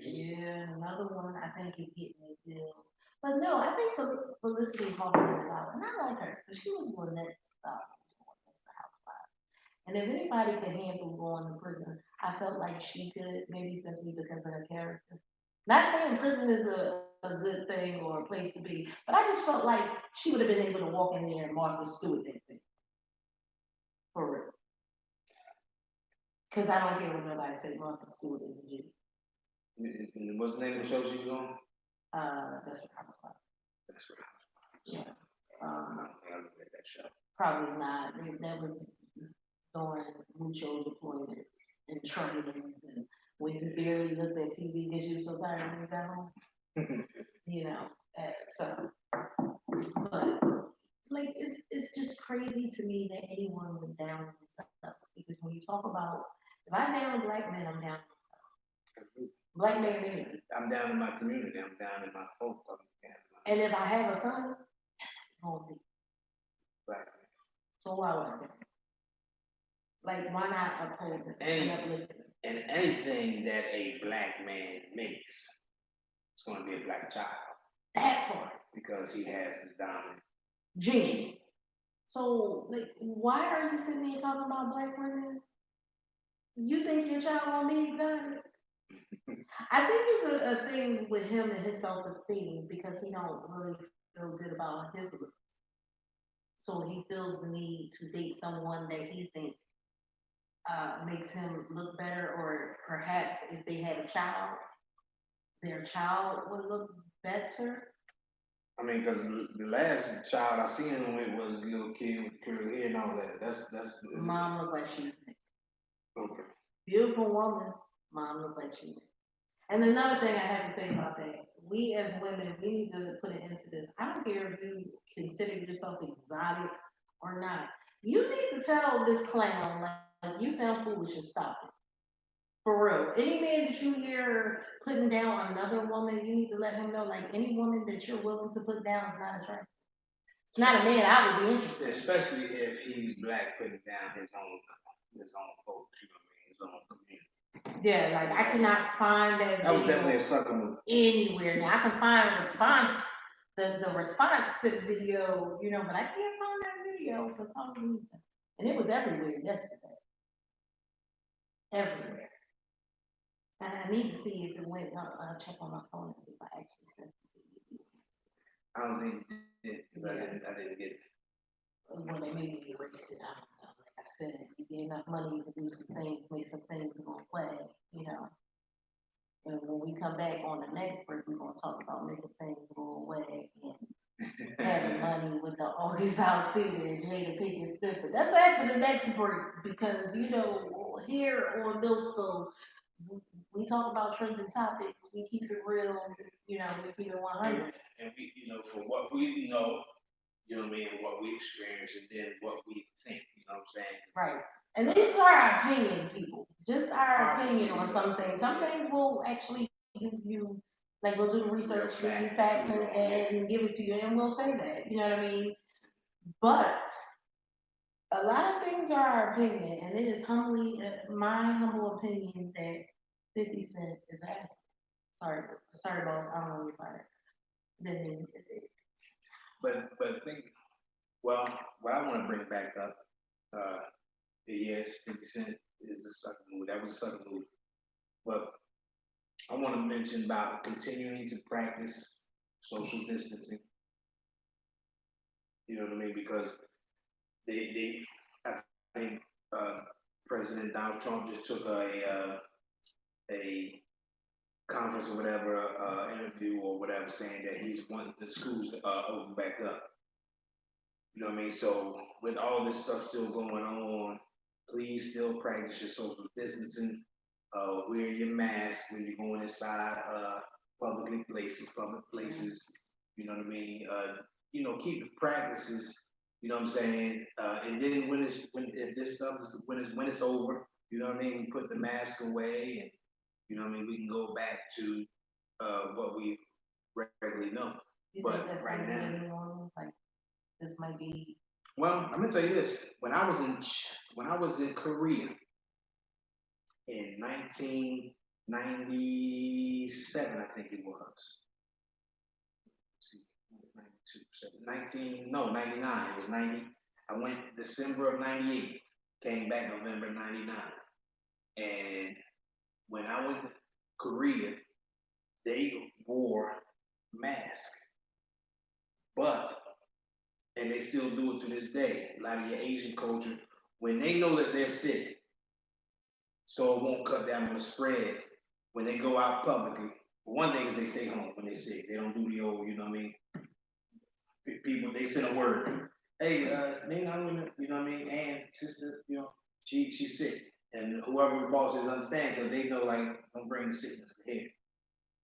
Yeah, another one I think is getting a deal. But no, I think Felicity Huffman is out, and I like her because she was Lynette Stallings on Mr. Housewives. And if anybody could handle going to prison, I felt like she could, maybe simply because of her character. Not saying prison is a good thing or a place to be, but I just felt like she would have been able to walk in there and Martha Stewart that thing. For real. Because I don't care what nobody say, Martha Stewart is a G. What's the name of the show she was on? That's what Housewives. That's right. Yeah. I don't think I looked at that show. Probably not. That was during mucho deployments and trainings, and when you barely looked at TV because you were so tired when you got home. So, but like it's just crazy to me that anyone would down themselves, because when you talk about, if I down a black man, I'm down myself. Black man, baby. I'm down in my community. I'm down in my folk. And if I have a son, that's what he's gonna be. Black man. So why would I do? Like, why not uphold him and uplift him? And anything that a black man makes, it's going to be a black child. That part. Because he has the dominant gene. So, like, why are you sitting here talking about black women? You think your child won't be exotic? I think it's a thing with him and his self-esteem, because he don't really feel good about his looks. So he feels the need to date someone that he thinks makes him look better, or perhaps if they had a child, their child would look better. I mean, because the last child I seen him with was a little kid with curly hair and all that. That's is it? Mom looked like she was mixed. Okay. Beautiful woman. Mom looked like she was. And another thing I have to say about that, we as women, we need to put it into this. I don't care if you consider yourself exotic or not. You need to tell this clown, like, you sound foolish and stop it. For real. Any man that you hear putting down another woman, you need to let him know, like, any woman that you're willing to put down is not attractive. It's not a man I would be interested in. Especially if he's black, putting down his own folks. You know what I mean? His own community. Yeah, like I cannot find that That was video definitely a sucker move. anywhere. Now I can find a response, the response to the video, but I can't find that video for some reason. And it was everywhere yesterday. Everywhere. And I need to see if it went. I'll check on my phone and see if I actually sent it to you. I don't think he did because I didn't get it. Well, they maybe erased it. I don't know. Like I said, you get enough money, you can do some things, make some things go play. And when we come back on the next break, we're gonna talk about making things go away and having money with the always out city and Jada Pinkett Smith. But that's after the next break because here on Milspo, we talk about trending topics. We keep it real. We keep it 100. And we, for what we know, you know what I mean, what we experience, and then what we think. You know what I'm saying? Right. And this is our opinion, people. Just our opinion on some things. Some things will actually give you, like we'll do the research, give you facts and give it to you, and we'll say that. You know what I mean? But a lot of things are our opinion, and it is my humble opinion that 50 Cent is ass. Sorry, boss. I don't know if I didn't mean it. But think, well, what I want to bring back up, uh, yes, 50 Cent is a sucker move. That was a sucker move. But I want to mention about continuing to practice social distancing. You know what I mean? Because I think President Donald Trump just took a conference or whatever, interview or whatever, saying that he's wanting the schools to open back up. You know what I mean? So with all this stuff still going on, please still practice your social distancing. Wear your mask when you're going inside public places. You know what I mean? Keep the practices. You know what I'm saying? And then if this stuff is when it's over, you know what I mean? We put the mask away, and you know what I mean. We can go back to what we regularly know. You but think that's right gonna be now, the new normal? Like this might be. well, I'm gonna tell you this. When I was in Korea in 1997, I think it was. Let's see, 92, 19, no, 99. It was 90. I went December of 98, came back November 99. And when I went to Korea, they wore masks. But, and they still do it to this day, a lot of your Asian culture, when they know that they're sick, so it won't cut down on the spread when they go out publicly. One thing is they stay home when they're sick. They don't do the old, you know what I mean? People, they send a word. Hey, Nina, you know what I mean? And sister, she's sick. And whoever the boss is understand because they know, like, don't bring the sickness to here.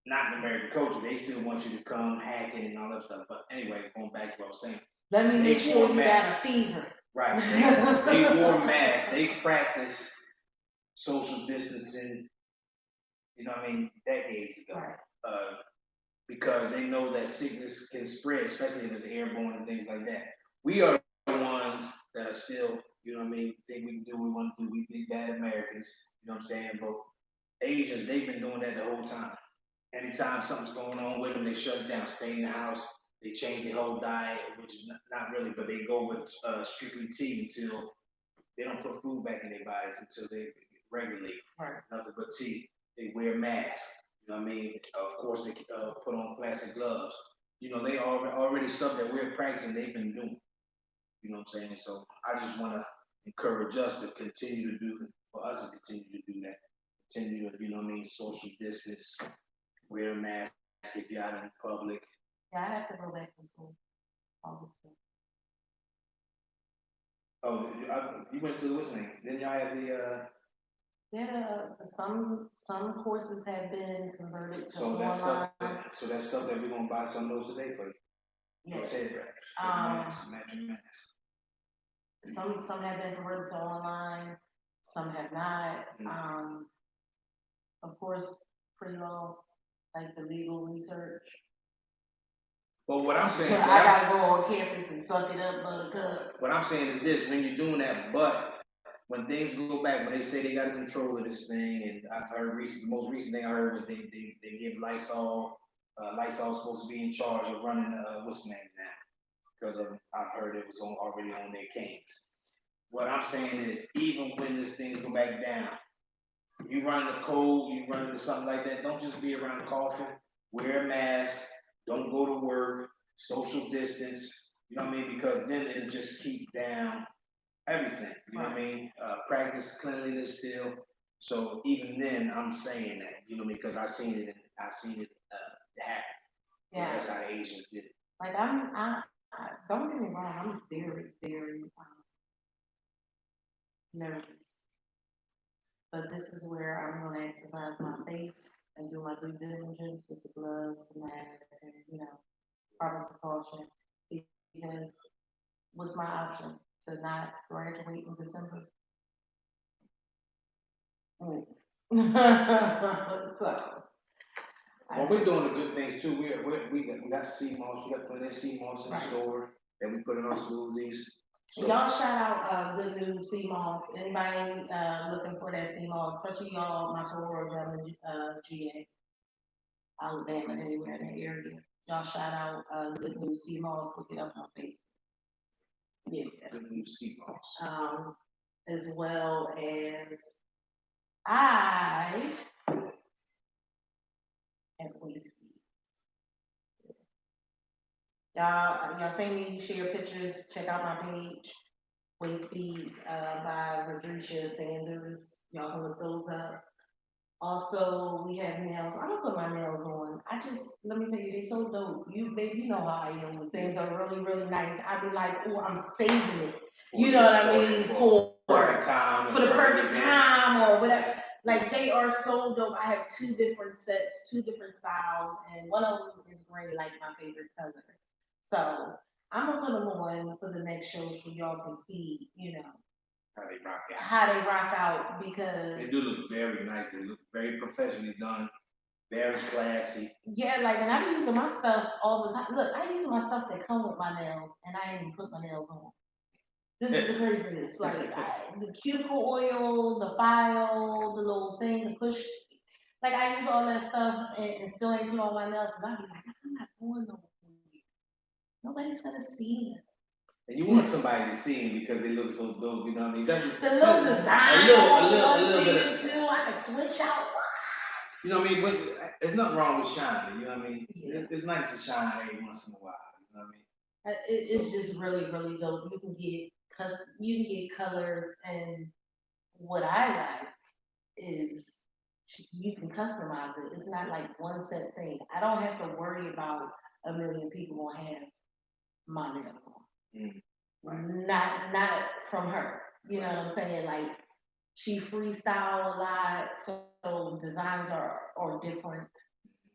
Not in American culture. They still want you to come hacking and all that stuff. But anyway, going back to what I was saying. Let me make sure you got a fever. Right. They wore masks. They practice social distancing, you know what I mean, decades ago. Right. Because they know that sickness can spread, especially if it's airborne and things like that. We are the ones that are still, you know what I mean, think we can do what we want to do. We big bad Americans, you know what I'm saying? But Asians, they've been doing that the whole time. Anytime something's going on with them, they shut it down, stay in the house. They change their whole diet, which is not really, but they go with strictly tea until they don't put food back in their bodies until they regulate. Right. Nothing but tea. They wear masks. You know what I mean? Of course, they put on plastic gloves. They already stuff that we're practicing, they've been doing. You know what I'm saying? So I just want to encourage us to continue to do, for us to continue to do that. Continue to, you know what I mean, social distance, wear a mask if you're out in public. Yeah, I have to go back to school August 5th. Oh, you went to the what's name? Then y'all have the Yeah, some courses have been converted to so that stuff online. so that stuff that we're gonna buy some of those today for you. Those Yes. head wraps, those Um, masks, matching masks. some have been converted to online, some have not. Mm. Of course, pre-law, like the legal research. But what I'm saying, I gotta go on campus and suck it up, buttercup. what I'm saying is this: when you're doing that, but when things go back, when they say they got control of this thing, and I've heard the most recent thing I heard was they give Lysol, Lysol's supposed to be in charge of running what's the name now, because I've heard it was already on their canes. What I'm saying is, even when this things go back down, you run the cold, you run into something like that, don't just be around coughing, wear a mask, don't go to work, social distance, you know what I mean? Because then it'll just keep down everything, you know what I mean? Practice cleanliness still. So even then, I'm saying that, you know what I mean? Because I seen it happen. Yeah. That's how the Asians did it. Like don't get me wrong, I'm very, very nervous. But this is where I'm going to exercise my faith and do my due diligence with the gloves, the masks, and proper precaution. Because what's my option? To not graduate in December? Mm. So. Well, we're doing the good things too. We got sea moss. We got plenty of sea moss in the store that we put in our smoothies. So, y'all shout out Good News Sea Moss. Anybody looking for that sea moss, especially y'all, my sorors out in GA, Alabama, anywhere in the area. Y'all shout out Good News Sea Moss. Look it up on Facebook. Yeah. Good News Sea Moss. As well as I at Waste Speed. Y'all see me share pictures. Check out my page. Waist Beads by Rodricia Sanders. Y'all can look those up. Also, we have nails. I don't put my nails on. Let me tell you, they so dope. Babe, you know how I am when things are really, really nice. I be like, oh, I'm saving it. You know what I mean? For the perfect time or whatever. Like, they are so dope. I have two different sets, two different styles, and one of them is gray, like my favorite color. So I'm gonna put them on for the next show so y'all can see, how they rock out because they do look very nice. They look very professionally done, very classy. Yeah, like, and I be using my stuff all the time. Look, I use my stuff that come with my nails, and I ain't even put my nails on. This is the craziness. Like the cuticle oil, the file, the little thing to push. Like I use all that stuff and still ain't put on my nails because I be like, I'm not going nowhere. Nobody's gonna see them. And you want somebody to see them because they look so dope, you know what I mean? That's the little design. A little bit of too. I can switch out. You know what I mean? But there's nothing wrong with shining. You know what I mean? Yeah. It's nice to shine every once in a while. You know what I mean? It's just really, really dope. You can get colors, and what I like is you can customize it. It's not like one set thing. I don't have to worry about a million people gonna have my nails on. Mm. Right. Not from her. You know what I'm saying? Like she freestyle a lot, so designs are different.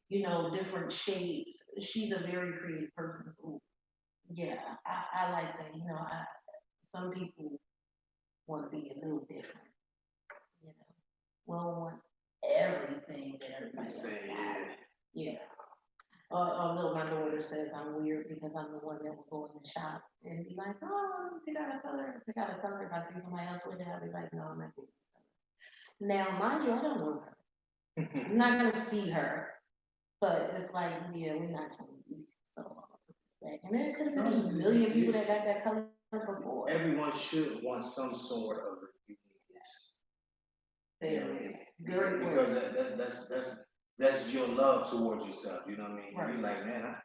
Different shapes. She's a very creative person. So yeah, I like that. Some people want to be a little different. We don't want everything that everybody else got. Yeah. Although my daughter says I'm weird because I'm the one that will go in the shop and be like, oh, pick out a color, pick out a color. If I see somebody else with it, I'll be like, no, I'm not doing this color. Now, mind you, I don't know her. I'm not gonna see her, but it's like, yeah, we're not twins. So, and there could have been a million people that got that color before. Everyone should want some sort of uniqueness. There it is. Very because that's your love towards yourself. You know what I mean? Right. You're like, man,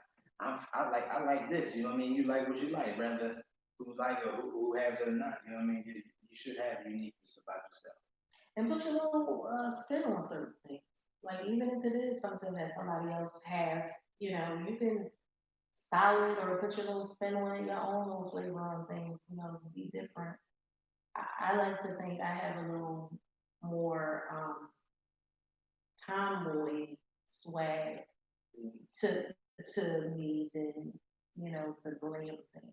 I like this. You know what I mean? You like what you like, rather who like it or who has it or not. You know what I mean? You should have uniqueness about yourself. And put your little spin on certain things. Like even if it is something that somebody else has, you can solid or put your little spin on it, your own little flavor on things, be different. I like to think I have a little more tomboy swag to me than the glam thing.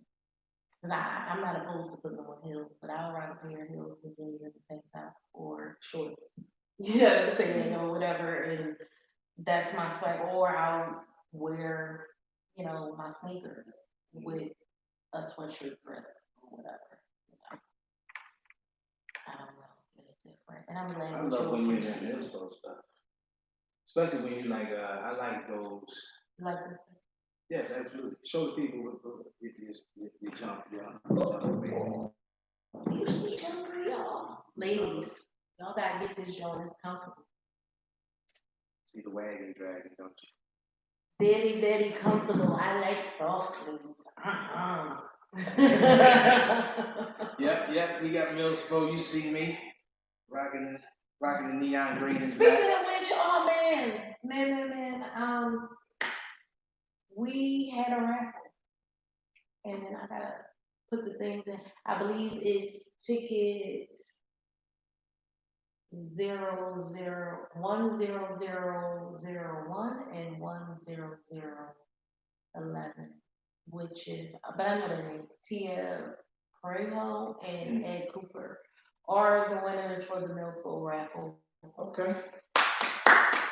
Because I'm not opposed to putting on heels, but I'll rock a pair of heels with jeans at the same time or shorts. You know what I'm saying, or whatever, and that's my swag. Or I'll wear, my sneakers with a sweatshirt dress or whatever. You know, I don't know. It's different, and I'm glad I that love you when you're in that appreciate it. Milspo stuff, especially when you like. I like those. You like this? Yes, absolutely. Show the people what you jump, jump. You see them, y'all, ladies. Y'all gotta get this joint. It's comfortable. See the wagon dragging, don't you? Very, very comfortable. I like soft clothes. Yep. We got Milspo. You see me rocking, rocking the neon green and Speaking black. of which, oh man, we had a raffle, and I gotta put the things in. I believe it's tickets 10001 and 10011, which is, but I know their names, Tia Prejo and Ed Cooper are the winners for the Milspo raffle. Okay.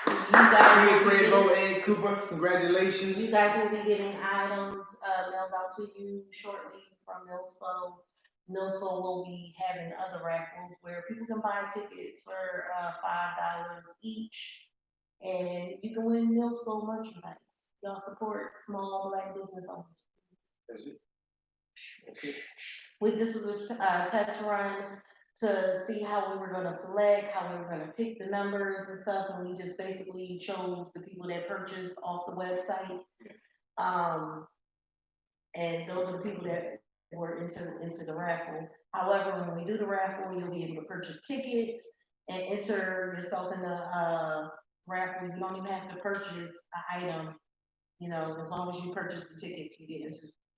You guys Tia Prejo, Ed Cooper, congratulations. You guys will be getting items mailed out to you shortly from Milspo. Milspo will be having other raffles where people can buy tickets for $5 each, and you can win Milspo merchandise. Y'all support small Black business owners. That's it. This was a test run to see how we were going to select, how we were going to pick the numbers and stuff, and we just basically chose the people that purchased off the website. And those are the people that were into the raffle. However, when we do the raffle, you'll be able to purchase tickets and enter yourself in the raffle. You don't even have to purchase an item. As long as you purchase the tickets, you get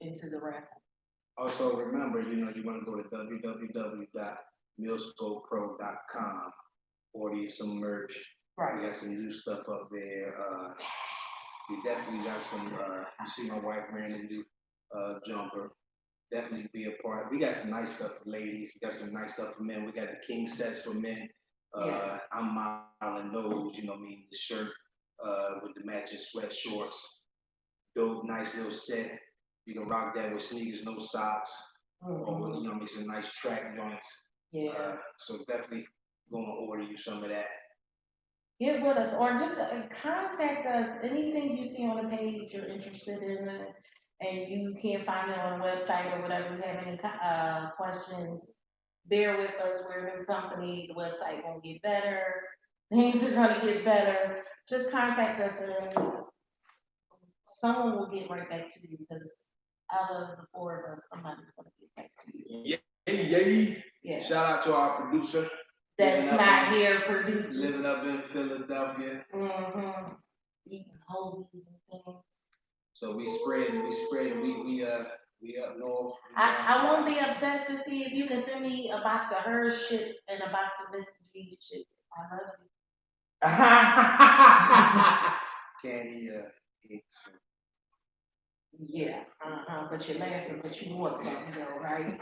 into the raffle. Also, remember, you want to go to www.milspopro.com, order you some merch. Right. We got some new stuff up there. We definitely got some. You see my wife wearing a new jumper. Definitely be a part. We got some nice stuff for ladies. We got some nice stuff for men. We got the king sets for men. I'm modeling those. The shirt with the matching sweat shorts. Dope, nice little set. You can rock that with sneakers, no socks, or make some nice track joints. Yeah. So definitely going to order you some of that. Get with us, or just contact us. Anything you see on the page you're interested in, and you can't find it on the website or whatever. You have any questions? Bear with us. We're a new company. The website won't get better. Things are gonna get better. Just contact us, and someone will get right back to you, because out of the four of us, somebody's gonna get back to you. Yeah. Shout out to our producer. That's not here producing. Living up in Philadelphia. Eating hoagies and things. So we spread. We up north. I won't be upset to see if you can send me a box of Hers chips and a box of Mr. G's chips. I love you. Candy, yeah, but you're laughing, but you want something though, right?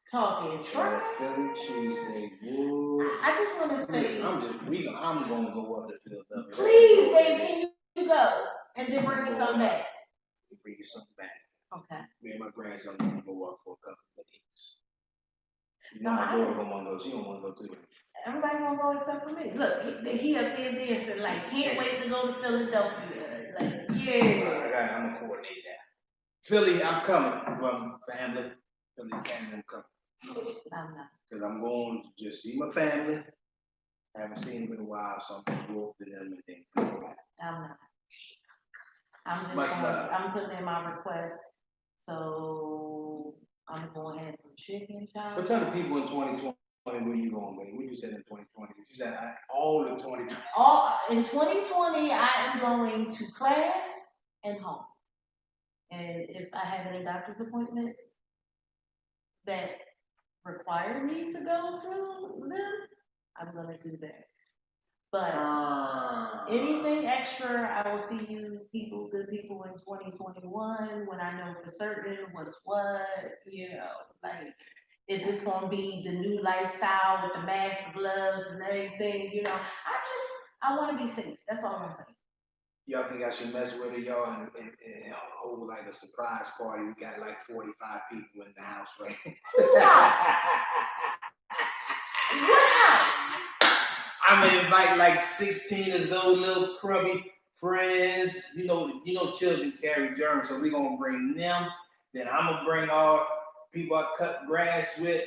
Talking trash. Philly Tuesday. Whoa. I just want to say, I'm gonna go up to Philadelphia. Please, babe, can you go and then bring me something back? Bring you something back. Okay. Me and my grandson gonna go up for a couple of days. My daughter don't want to go. She don't want to go too. Everybody gonna go except for me. Look, he up there dancing like, can't wait to go to Philadelphia. Like, yeah. I'm gonna coordinate that. Philly, I'm coming. From family. Philly family, I'm coming. I'm not. Because I'm going to just see my family. I haven't seen them in a while, so I'm just going to them and then come back. I'm not. I'm putting in my request. So I'm going to have some chicken chops. But tell the people in 2020 where you going, baby. What you said in 2020? You said all in 2020. In 2020, I am going to class and home. And if I have any doctor's appointments that require me to go to them, I'm gonna do that. But anything extra, I will see you people, good people in 2021 when I know for certain what's what, like if it's gonna be the new lifestyle with the mask, gloves, and everything, I wanna be safe. That's all I'm saying. Y'all think I should mess with it, y'all, and hold like a surprise party? We got like 45 people in the house, right? Who house? What house? I'm gonna invite like 16 of those little crubby friends. Children carry germs, so we gonna bring them. Then I'm gonna bring all people I cut grass with.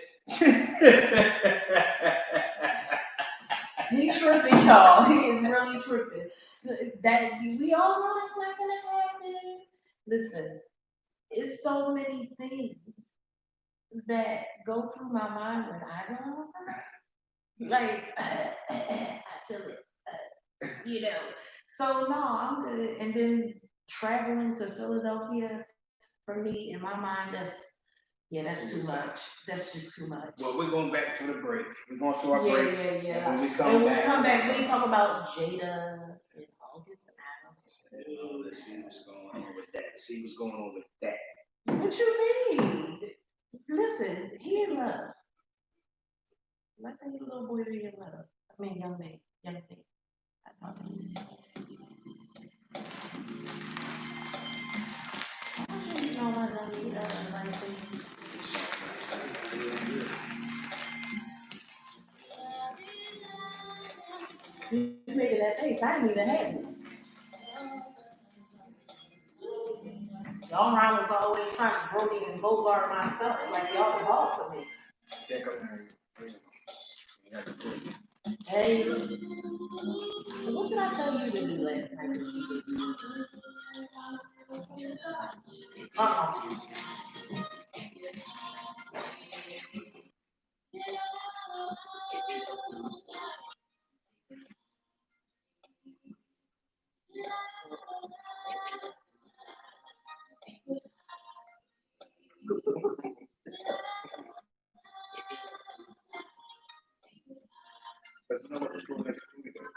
He's tripping, y'all. He is really tripping. That we all know that's not gonna happen. Listen, it's so many things that go through my mind when I go outside. Like I feel it, So no, I'm good. And then traveling to Philadelphia for me in my mind, that's too much. That's just too much. Well, we're going back to the break. We're going to our break. Yeah. And when we come back, we talk about Jada and August Adams. Let's see what's going on with that. What you mean? Listen, he in love. Let that little boy be in love. I mean, young man. I apologize. You know my lovely license. You making that face? I didn't even have it. Y'all around was always trying to Brody and Bogart my stuff like y'all the boss of me. Hey, what did I tell you to do last night that you didn't? Uh-uh. But you know what the school next week though?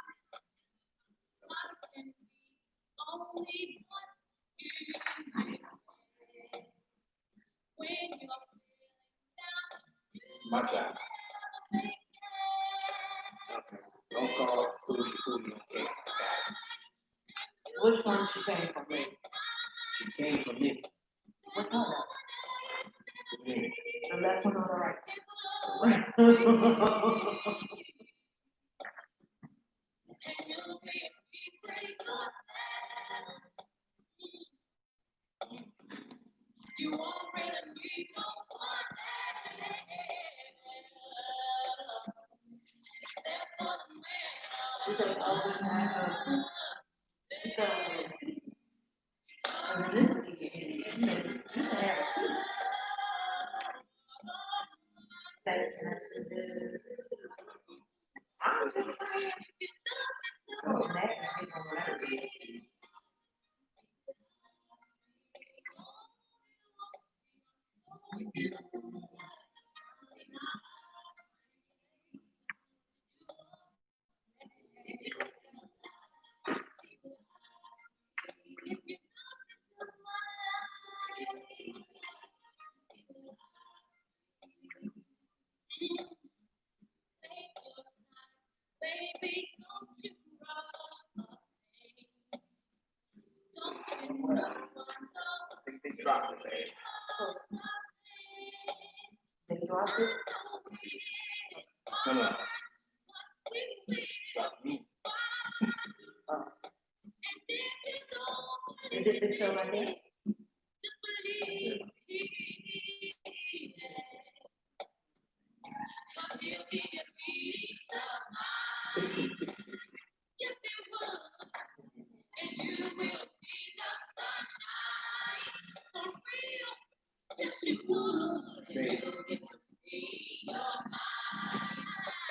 My child. Okay. Don't call Foodie, okay? Which one she came from me? She came from me. Which one? Me. The left one or the right? Because Elvis had receipts. And in this case, you can have receipts. Text messages. I'm just saying. Oh, that can be whatever. I think they dropped it there. They dropped it. No. Drop me. Oh. It's still right there?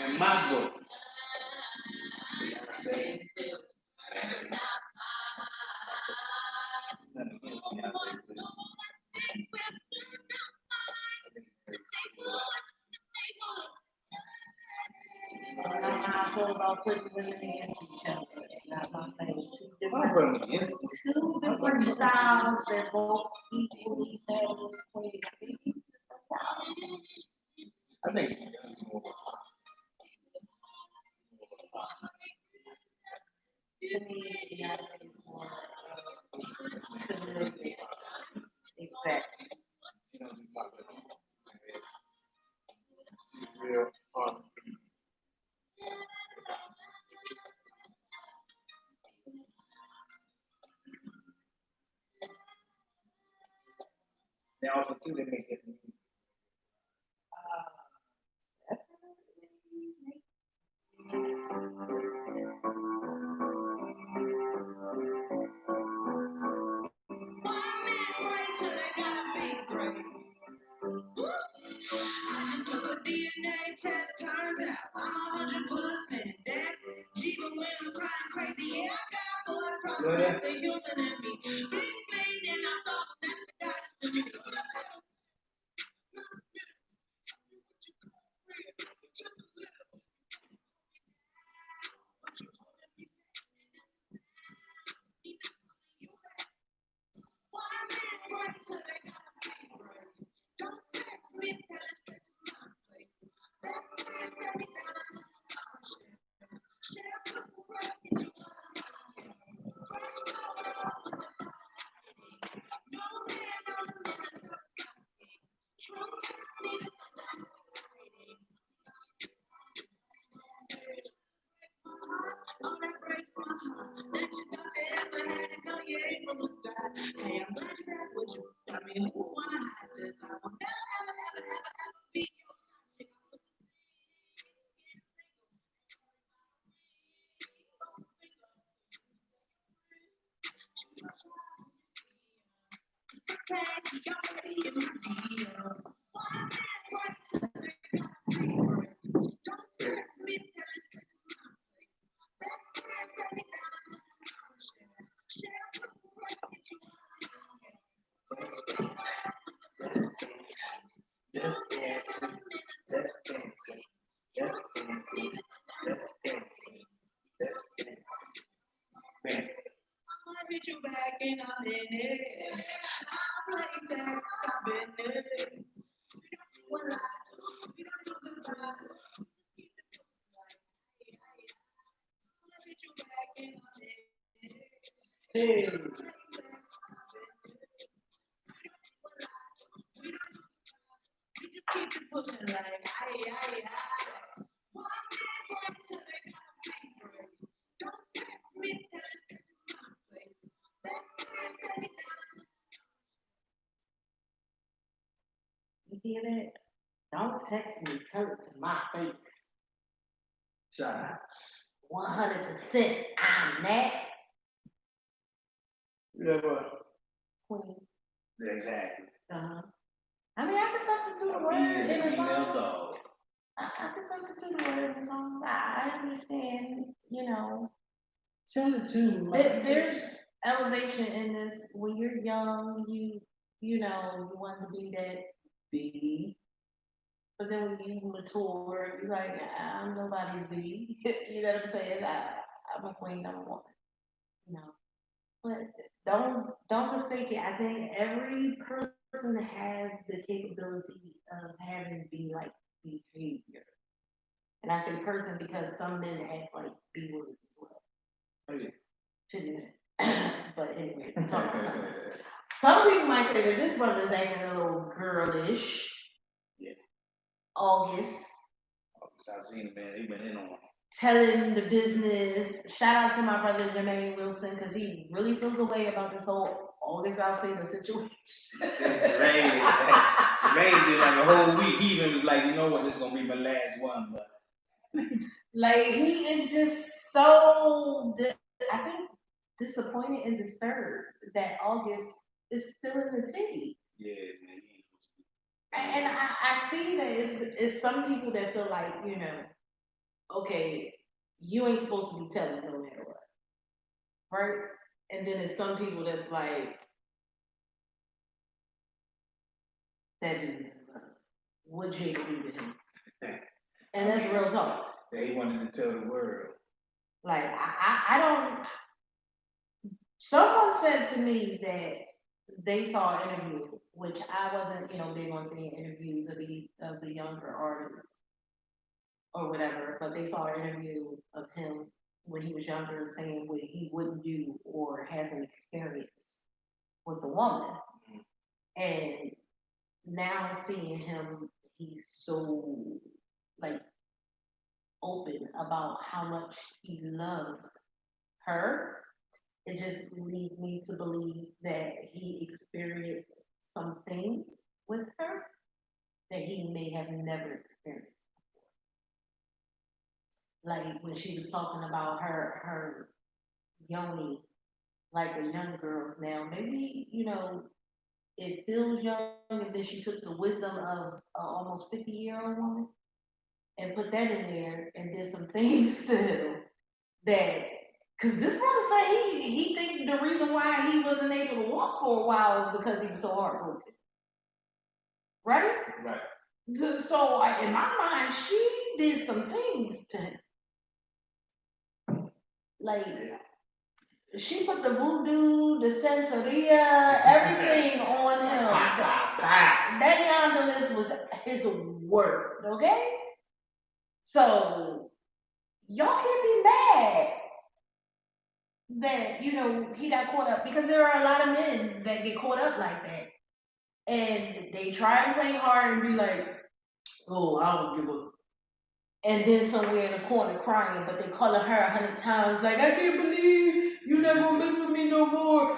In my book, I say, nothing against Beyonce, listen feel about putting women against each other. It's not my thing. I don't put them against it. Two different styles. They're both equally fabulous queens. Different styles. I think To me, Beyonce is more prolific. Exactly. you know, she's not she's real. They also too they make it. Just dancing, just dancing, just dancing, just dancing, just dancing. Man, hit you back in a minute. I'll play back, I've been there. When I do goodbye, hit you back in a minute. Hey. Keep it pushing like, aye. You hear that? Don't text me, tell it to my face. Shots. 100% I'm that. Yeah, what? Queen. Exactly. Uh-huh. I mean, I can substitute a word in a song. I can substitute a word in a song. I understand, you know. Tell it to me. There's elevation in this. When you're young, you know, you want to be that B. But then when you mature, you're like, I'm nobody's B. You know what I'm saying? I'm a queen, I'm a woman. You know. But don't mistake it. I think every person has the capability of having be like behavior. And I say person because some men act like B words as well. Oh yeah. Fit in. But anyway, I'm talking about something. Some people might say that this brother's acting a little girlish. Yeah. August. I've seen him, man. He been in on him. Telling the business. Shout out to my brother Jermaine Wilson because he really feels a way about this whole August Alsina situation. Jermaine did like a whole week. He even was like, you know what, this is gonna be my last one, but like he is just so I think disappointed and disturbed that August is spilling the tea. Yeah, man. And I see that it's some people that feel like, you know, okay, you ain't supposed to be telling no matter what, right? And then there's some people that's like, that dude's in love. What Jada do to him? And that's real talk. They wanted to tell the world. Like I don't. Someone said to me that they saw an interview, which I wasn't, big on seeing interviews of the younger artists or whatever, but they saw an interview of him when he was younger saying what he wouldn't do or hasn't experienced with a woman. And now seeing him, he's so like open about how much he loves her. It just leads me to believe that he experienced some things with her that he may have never experienced. Like when she was talking about her yoni, like the young girls now, maybe, it feels young, and then she took the wisdom of an almost 50-year-old woman and put that in there and did some things to him that, because this brother said he think the reason why he wasn't able to walk for a while is because he was so heartbroken, right? Right. So in my mind, she did some things to him, like she put the voodoo, the Santeria, everything on him. That yonder list was his word, okay? So y'all can't be mad that he got caught up, because there are a lot of men that get caught up like that, and they try and play hard and be like, "Oh, I don't give a," and then somewhere in the corner crying, but they calling her 100 times like, "I can't believe you never gonna mess with me no more.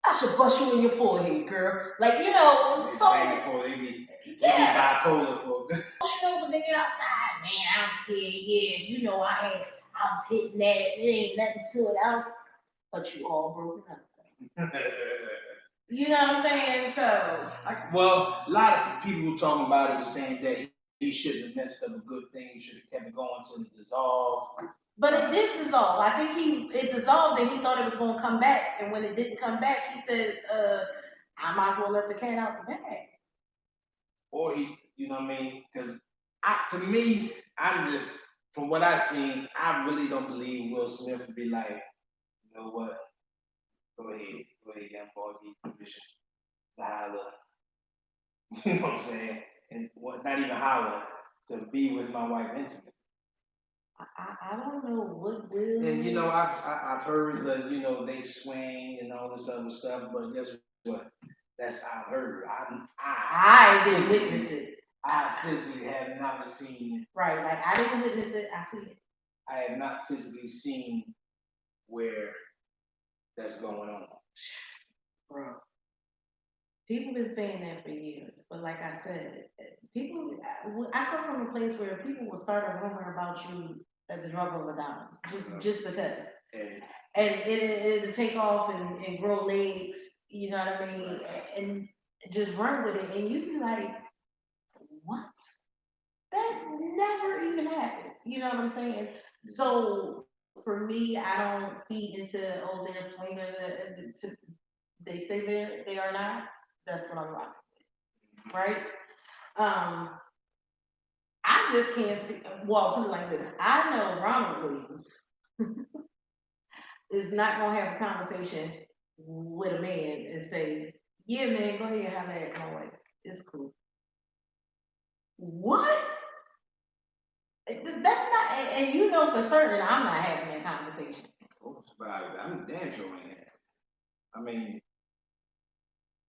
I should bust you in your forehead, girl." Like, so They be bipolar for emotional, but they get outside, man. I don't care. Yeah, I was hitting that. It ain't nothing to it. But you all broken up. You know what I'm saying? So, well, a lot of people were talking about it was saying that he shouldn't have messed up a good thing. He should have kept it going until it dissolved. But it did dissolve. I think it dissolved and he thought it was going to come back. And when it didn't come back, he said, I might as well let the cat out the bag. Or he, you know what I mean? Because to me, I'm just, from what I've seen, I really don't believe Will Smith would be like, you know what? Go ahead, young boy, give you permission to holler. You know what I'm saying? And what, not even holler, to be with my wife intimately. I don't know what will. And I've heard that they swing and all this other stuff, but guess what? That's I heard. I didn't witness it. I physically have not seen. Right, like I didn't witness it. I see it. I have not physically seen where that's going on. Bro, people been saying that for years, but like I said, people. I come from a place where people will start a rumor about you at the drop of a dime, just because, and it'll take off and grow legs. You know what I mean? And just run with it, and you be like, what? That never even happened. You know what I'm saying? So for me, I don't feed into they're swingers. They say they are not. That's what I'm rocking with, right? I just can't see. Well, put it like this: I know Ronald Williams is not gonna have a conversation with a man and say, "Yeah, man, go ahead and have that my way. It's cool." What? That's not, and you know for certain I'm not having that conversation. But I'm damn sure ain't have. I mean,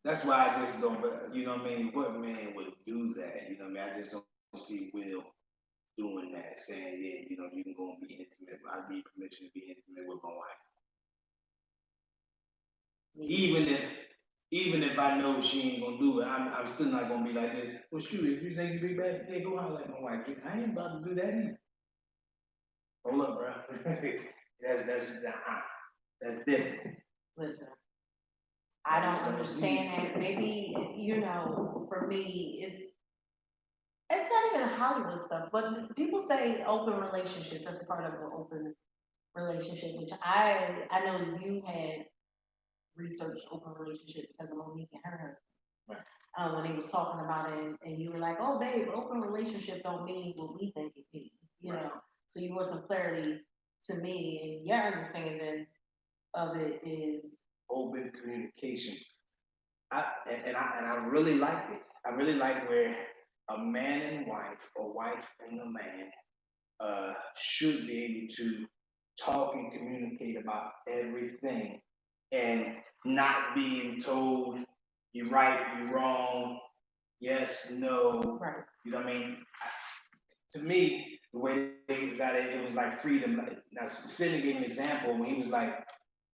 that's why I just don't. You know what I mean? What man would do that? You know what I mean? I just don't see Will doing that, saying, "Yeah, you can go and be intimate. I need permission to be intimate with my wife." Even if I know she ain't gonna do it, I'm still not gonna be like this. Well, shoot, if you think you be bad, yeah, go holler at my wife. I ain't about to do that either. Hold up, bro. That's different. Listen, I don't understand that. Maybe for me, it's not even Hollywood stuff, but people say open relationships. That's a part of an open relationship, which I know you had researched open relationship because of Monique and her husband. Right. When they was talking about it, and you were like, "Oh, babe, open relationship don't mean what we think it means," you know. So you want some clarity to me, and your understanding of it is Open communication. I really liked it. I really like where a man and wife, or wife and a man, should be able to talk and communicate about everything, and not being told you're right, you're wrong, yes, no. right. You know what I mean? To me, the way they got it, it was like freedom. Now, Sidney gave an example when he was like,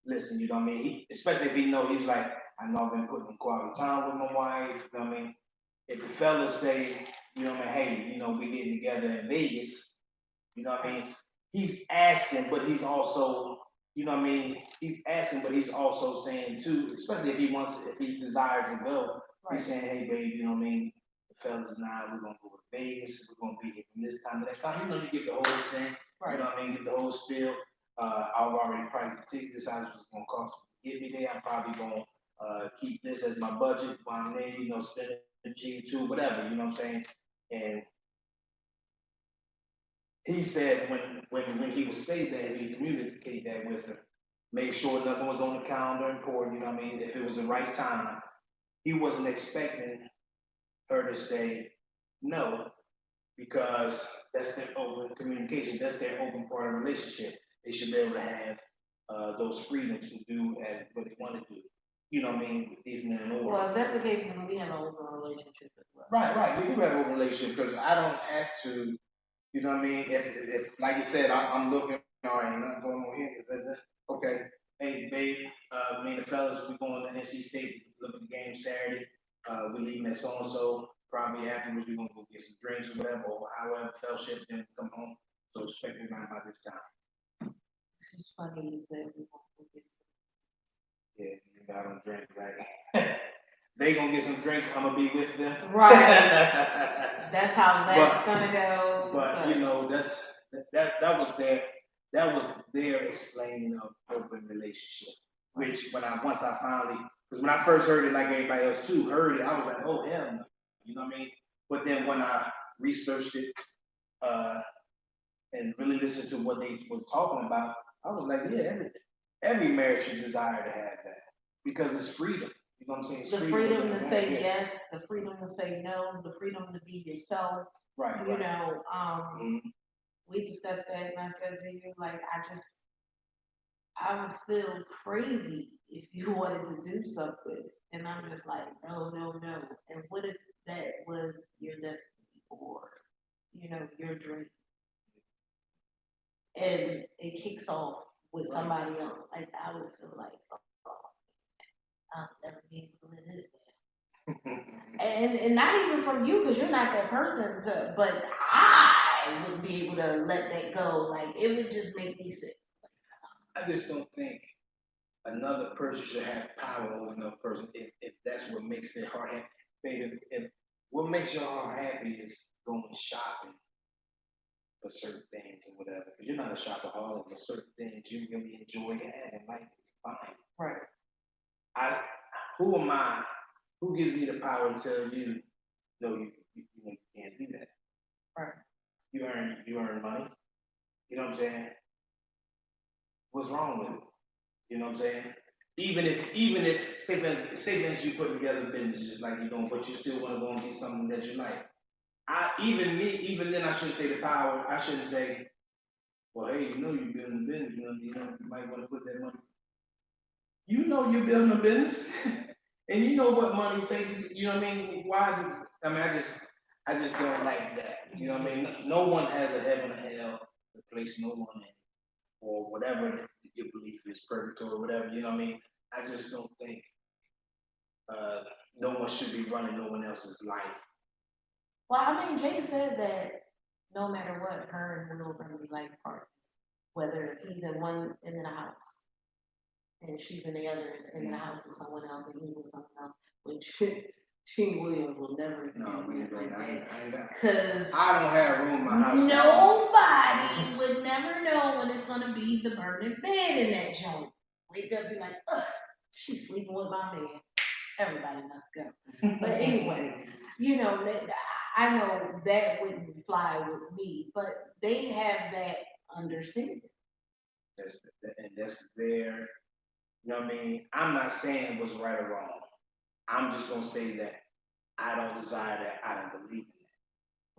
listen, you know what I mean? Especially if he know, he was like, I know I've been putting in quality time with my wife, you know what I mean? If the fellas say, you know what I mean, hey, you know, we getting together in Vegas, you know what I mean? He's asking, but he's also, you know what I mean? He's asking, but he's also saying too, especially if he desires to go, Right. he's saying, hey, babe, you know what I mean? The fellas now, we're gonna go to Vegas, we're gonna be here from this time to that time. You know, you get the whole thing, Right. you know what I mean? Get the whole spiel. I've already priced the tickets, this how much it's gonna cost to get me there. I'm probably gonna keep this as my budget while I'm there, you know, spend a G or two, whatever, you know what I'm saying? And he said when he would say that, he communicate that with her, make sure nothing was on the calendar important, you know what I mean? If it was the right time, he wasn't expecting her to say no, because that's their open communication, that's their open part of the relationship. They should be able to have those freedoms to do as what they want to do. You know what I mean? With these men and order. Well, if that's the case, then we have an open relationship as well. Right. We do have a open relationship because I don't have to. You know what I mean? If like you said, I'm looking, all right, ain't nothing going on here. Okay, hey, babe, me and the fellas, we going to NC State, look at the game Saturday. We leaving at so and so. Probably afterwards, we gonna go get some drinks or whatever, or however fellowship, then come home. So expect me around by this time. It's just funny you said we want to get some. Yeah, you got them drink, right? They gonna get some drinks. I'm gonna be with them. Right. That's how that's gonna go. But you know, that was their explaining of open relationship. Which once I finally, because when I first heard it, like everybody else too heard it, I was like, oh hell no, you know what I mean? But then when I researched it uh, and really listened to what they was talking about, I was like, yeah, every marriage should desire to have that because it's freedom. You know what I'm saying? It's the freedom to say yeah. yes, the freedom to say no, the freedom to be yourself. Right. You know, we discussed that, and I said to you, like, I would feel crazy if you wanted to do something, and I'm just like, no, no, no. And what if that was your destiny or, you know, your dream, and it kicks off with somebody else? Like, I would feel like, oh, I'll never be able to live this down. And not even from you, because you're not that person to, but I wouldn't be able to let that go. Like, it would just make me sick. I just don't think another person should have power over another person if that's what makes their heart happy. Baby, if what makes your heart happy is going shopping for certain things or whatever, because you're not a shopaholic, but certain things you really enjoy to have in life, fine. Right. I, who am I? Who gives me the power to tell you, no, you can't do that. Right. You earn money. You know what I'm saying? What's wrong with it? You know what I'm saying? Even if say for instance you put together a business just like you're doing, but you still want to go and get something that you like. Even then I shouldn't say the power. I shouldn't say, well, hey, you know you're building a business, you might want to put that money. You know you're building a business, and you know what money takes. You know what I mean? I just don't like that. You know what I mean? No one has a heaven or hell to place no one in, or whatever your belief is, purgatory, or whatever. You know what I mean? I just don't think no one should be running no one else's life. Well, I mean, Jada said that no matter what, her and Will are going to be life partners. Whether he's in one end of the house and she's in the other end of the house with someone else and he's with someone else, which Team Williams will never do like that. Because I don't have room in my house. Nobody would never know when it's going to be the burning bed in that joint. Wake up and be like, ugh, she's sleeping with my man. Everybody must go. But anyway, you know, I know that wouldn't fly with me, but they have that understand. That's their, you know what I mean? I'm not saying what's right or wrong. I'm just gonna say that I don't desire that. I don't believe in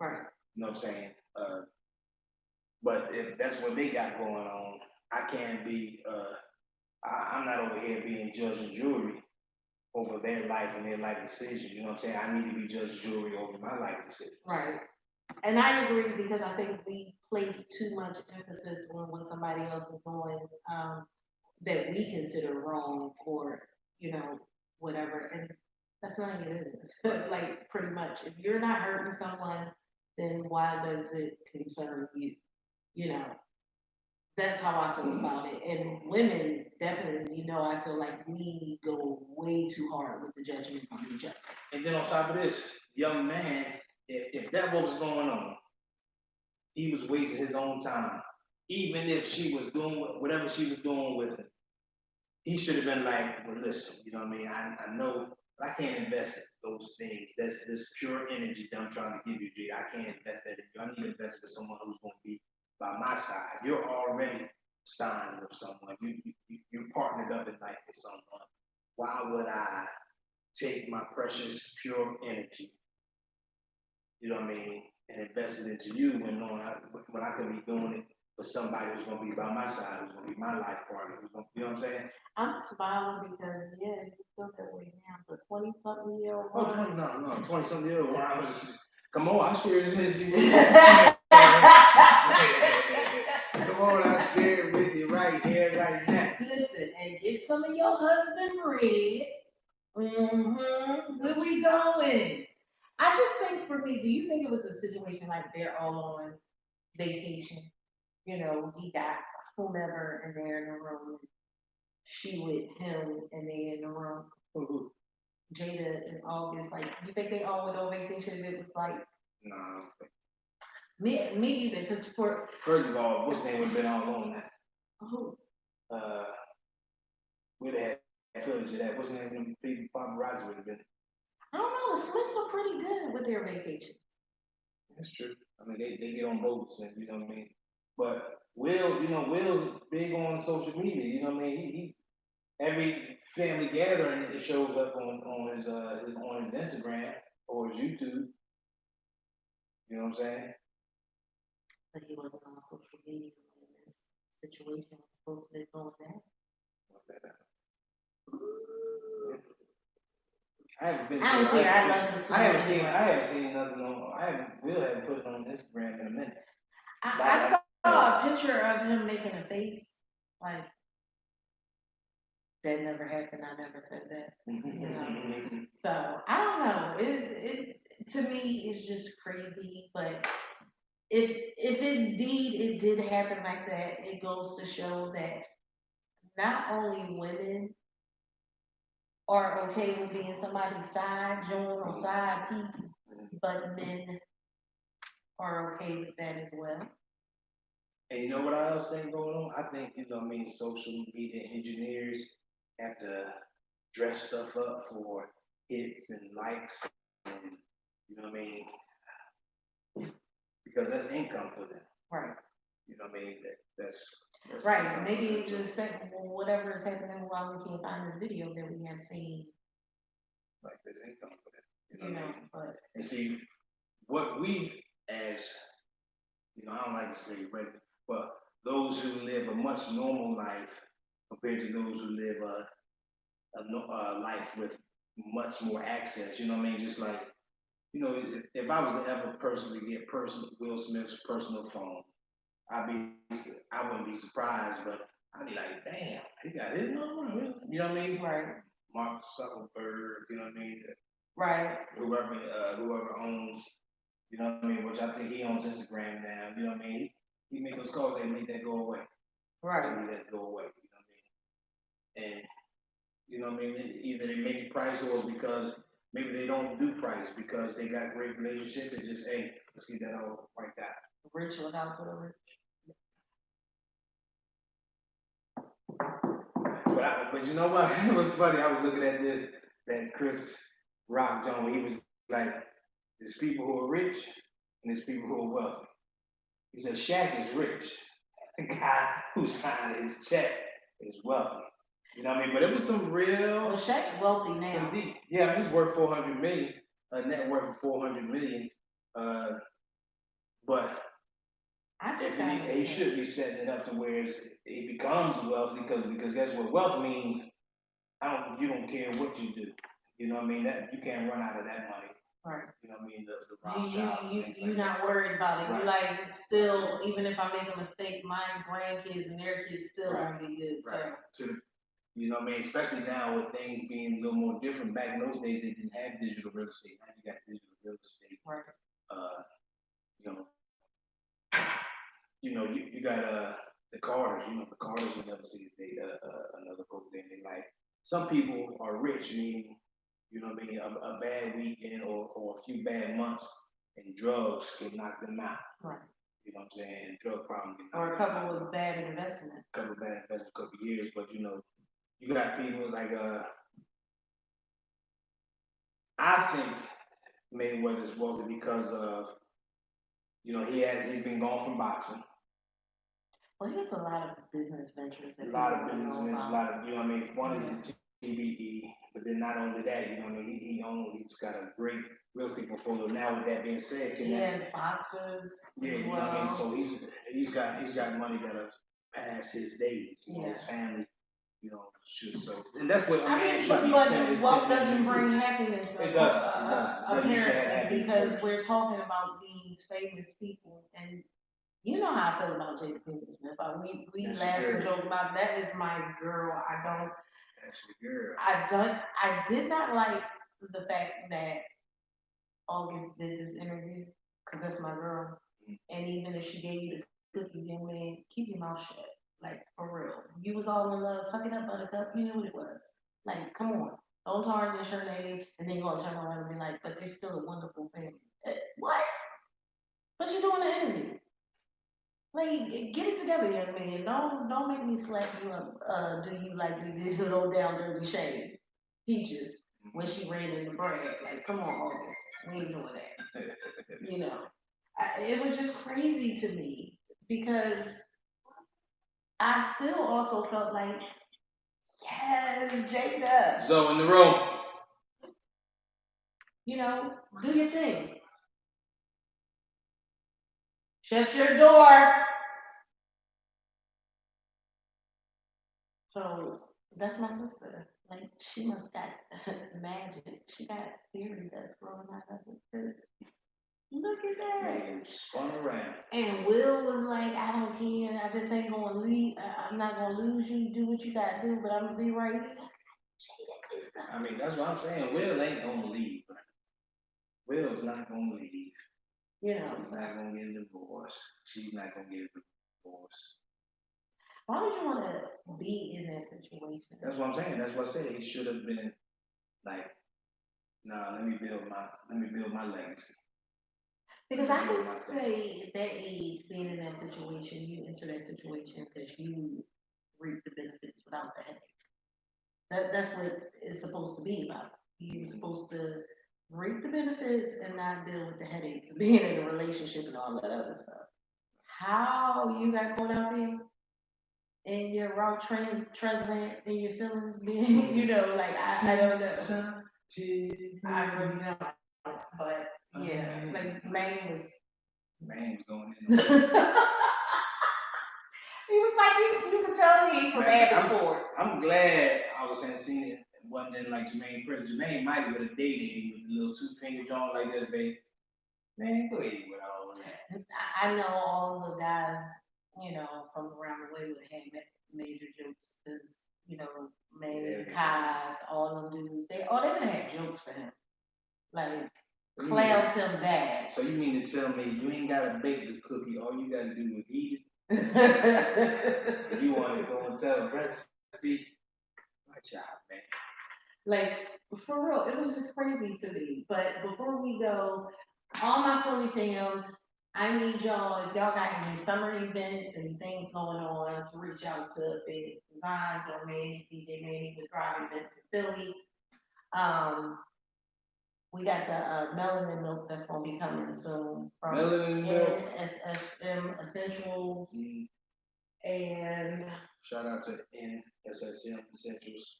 that. Right. You know what I'm saying? But if that's what they got going on, I can't be. I'm not over here being judge and jury over their life and their life decisions. You know what I'm saying? I need to be judge and jury over my life decisions. Right. And I agree because I think we place too much emphasis on what somebody else is doing that we consider wrong or, you know, whatever. And that's none of your business. Like, pretty much. If you're not hurting someone, then why does it concern you? You know, that's how I feel about it. And women, definitely, I feel like we go way too hard with the judgment on each other. And then on top of this, young man, if that what was going on, he was wasting his own time. Even if she was doing whatever she was doing with him, he should have been like, well, listen, you know what I mean? I know I can't invest in those things. That's this pure energy that I'm trying to give you, G. I can't invest that in you. I need to invest with someone who's going to be by my side. You're already signed with someone. You're partnered up in life with someone. Why would I take my precious pure energy, you know what I mean, and invest it into you when I could be doing it for somebody who's gonna be by my side, who's gonna be my life partner, you know what I'm saying? I'm smiling because, yeah, you feel that way now, but 20 something year old. Oh, 20, no, 20 something year old. Come on, I share this energy with you. Come on, I share it with you right here, right now. Listen, and get some of your husband bread. Where we going? I just think for me, do you think it was a situation like they're all on vacation? He got whomever and they're in the room. She with him and they in the room. Jada and August, like, you think they all went on vacation and it was like, no. Me either, because first of all, what's name would have been all on that? Who? We'd have had footage of that. What's the name of them people paparazzi would have been? I don't know. The Smiths are pretty good with their vacation. That's true. I mean, they get on boats and you know what I mean. But Will's big on social media. You know what I mean. He every family gathering it shows up on his Instagram or his YouTube. You know what I'm saying? But he wasn't on social media when this situation was supposed to be going down. I haven't been. I don't care. I love the. I haven't seen nothing on. Will haven't put it on Instagram in a minute. I saw a picture of him making a face like that never happened. I never said that. So I don't know. It to me it's just crazy. But if indeed it did happen like that, it goes to show that not only women are okay with being somebody's side joint or side piece, but men are okay with that as well. And you know what I else think going on? I think, social media engineers have to dress stuff up for hits and likes and, you know what I mean? Because that's income for them. Right. You know what I mean? That's right. Maybe whatever is happening while we can't find the video that we have seen. Like there's income for them. You know, but and see what we as I don't like to say regular, but those who live a much normal life compared to those who live a life with much more access. You know what I mean? Just like, if I was to ever personally get Will Smith's personal phone, I wouldn't be surprised, but I'd be like, damn, he got it. No, you know what I mean? Right. Mark Zuckerberg, you know what I mean? Right. Whoever owns, you know what I mean? Which I think he owns Instagram now. You know what I mean? He make those calls, they make that go away. Right. They make that go away. You know what I mean? And you know what I mean? Either they make it price or it's because maybe they don't do price because they got great relationship and just let's get that all like that. Rich without for the rich. But you know what? It was funny. I was looking at that Chris Rock John. He was like, there's people who are rich and there's people who are wealthy. He said Shaq is rich. the guy who signed his check is wealthy. You know what I mean? But it was some real, Well, Shaq wealthy some now. deep. Yeah, I mean, he's worth 400 million, a net worth of 400 million. Uh, but I if just gotta he say, should be setting it up to where it becomes wealthy because guess what? Wealth means you don't care what you do. You know what I mean? That you can't run out of that money. right. You know what I mean? The You Rothschilds and you things you like that. not worried about it. You Right. like still, even if I make a mistake, my grandkids and their kids still Right. gonna be good. Right. So To you know what I mean? Especially now with things being a little more different. Back in those days, they didn't have digital real estate. Now you got digital real estate. right. Uh, you know, you got the Carters. You know, the Carters will never see a day, another broke day in their life. Some people are rich, meaning you know what I mean, a bad weekend or a few bad months, and drugs can knock them out. Right. You know what I'm saying? And drug problem can Or a knock them couple out. of bad investments. A couple of bad investments, a couple of years, but you know, you got people like I think Mayweather's wealthy because of he's been gone from boxing. Well, he has a lot of business ventures that A lot people of don't business know ventures, a about. lot of I mean, one is Yeah. the TBE, but then not only that, you know what I mean, he's got a great real estate portfolio. Now with that being said, He has boxers yeah, as you know what I mean. well. So he's got money that'll pass his days. You know, Yeah. his family, should so, and that's what a I man mean, should be but spending his wealth time doesn't to bring do. happiness, It doesn't. It doesn't. It doesn't usually have apparently, happiness because first. we're talking about these famous people, and you know how I feel about Jada Pinkett Smith. We That's laugh your and girl. joke about that is my girl. That's your girl. I did not like the fact that August did this interview because that's my girl. And even if she gave you the cookies, young man, keep your mouth shut. Like, for real. You was all in love. Suck it up, buttercup. You knew what it was. Like, come on. Don't tarnish her name. And then you're going to turn around and be like, but they're still a wonderful family. What? What you doing in the interview? Like, get it together, young man. Don't make me slap you up. Do you like the low down dirty shade? Peaches when she ran in the bread. Like, come on, August. We ain't doing that. You know, it was just crazy to me because I still also felt like, yes, Jada. So in the room. You know, do your thing. Shut your door. So that's my sister. Like she must got magic. She got theory that's growing out of it. Cause look at that. Man, spun around. And Will was like, I don't care. I just ain't gonna leave. I'm not gonna lose you. Do what you gotta do, but I'm gonna be right here. I mean, that's what I'm saying. Will ain't gonna leave. Will's not gonna leave. You know, he's not gonna get a divorce. She's not gonna get a divorce. Why would you want to be in that situation? That's what I'm saying. That's what I said. He should have been like, nah. Let me build my legacy. Because I can say at that age, being in that situation, you enter that situation because you reap the benefits without the headache. That's what it's supposed to be about. You're supposed to reap the benefits and not deal with the headaches of being in a relationship and all that other stuff. How you got caught out there in your route transvent in your feelings being, like I don't know. I really don't. But yeah, like Maine was going in. He was like, you could tell he from Abbotsford. I'm glad I was in seeing it. Wasn't in like Jermaine Prince. Jermaine might would have dated him with a little 2 finger joint like this, baby. Man, go ahead with all of that. I know all the guys, from around the way would have had major jokes because, May, Kai's, all them dudes, they would have had jokes for him. Like, clowns him bad. So you mean to tell me you ain't got to bake the cookie, all you got to do is eat it? You want to go and tell a recipe? Watch out, man. Like, for real, it was just crazy to me. But before we go, all my Philly fam, I need y'all, if y'all got any summer events, any things going on, to reach out to Big Designs or Manny, DJ Manny with Thrive Events in Philly. We got the melanin milk that's going to be coming soon from NSSM Essentials. And Shout out to NSSM Essentials.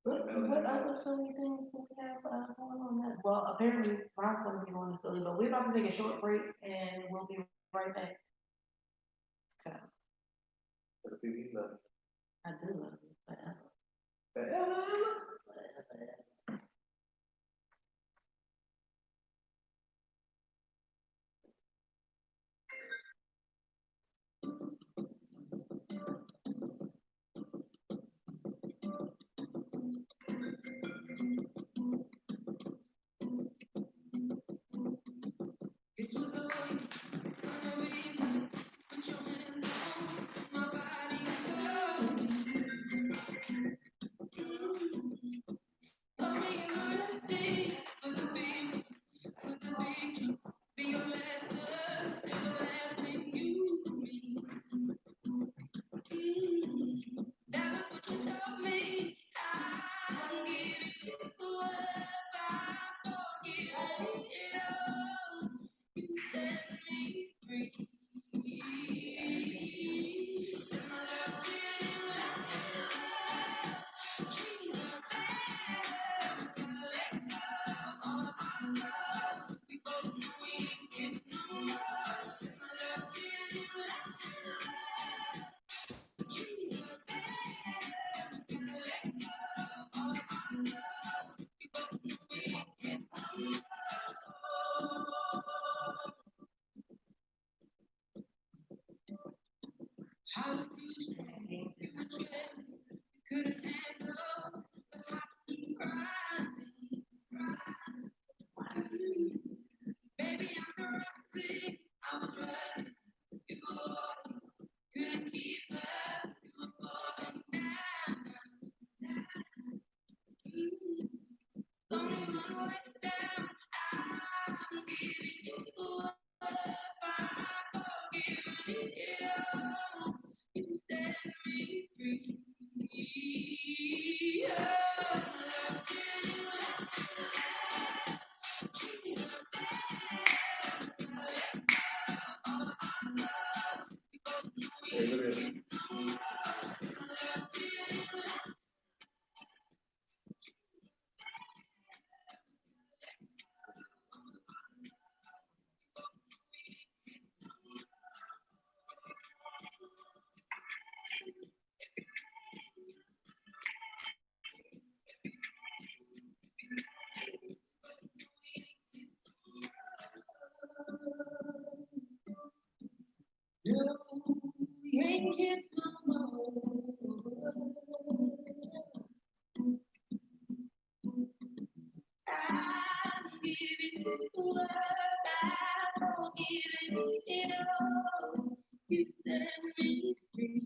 what other Philly things do we have going on? That? Well, apparently Ron's going to be going to Philly, but we're about to take a short break and we'll be right back. So For the people you love. I do love you forever. Forever. This was the way gonna be. Put your hands on my body, love me. Tell me you're ready for the big, jump. Be your last love, everlasting you me. That was what you told me. I'm giving you up. I'm forgiving it all. You set me free. And my love to you, treat you bad. Gotta let go of all of our love. We both know we ain't getting no more. And my love to you, treat you bad. Gotta let go of all of our love. We both know we ain't getting no more. I was too strong, you were dreading, you couldn't handle the hot heat rising, rising. Baby, I'm surrounded, I was running, you were walking, couldn't keep up, you were falling down, down. Don't even run down, I'm giving you up, I'm forgiving it all. You set me free. Oh, love you, Hey, look at this. no, we ain't kids no more. I'm giving you up, I'm forgiving it all. You set me free.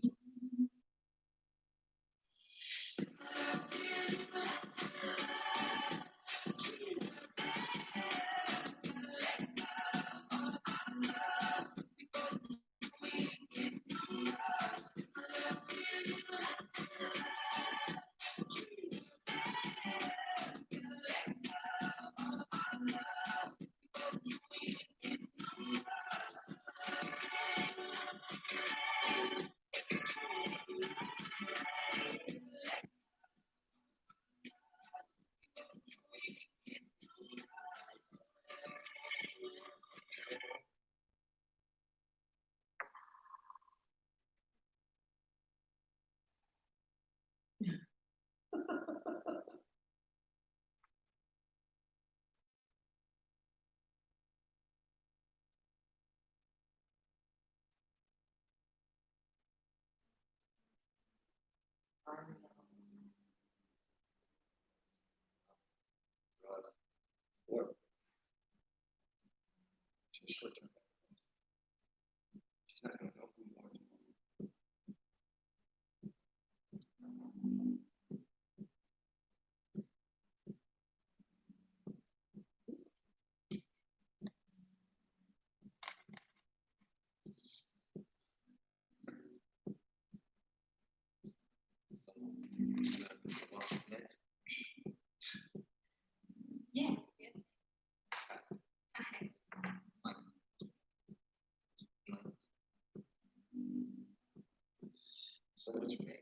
Or she's short term. She's not gonna know who more tomorrow. Yeah. So what you mean?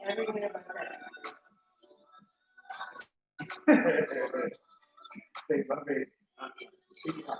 Everywhere but Texas. Think my baby. Sweetheart.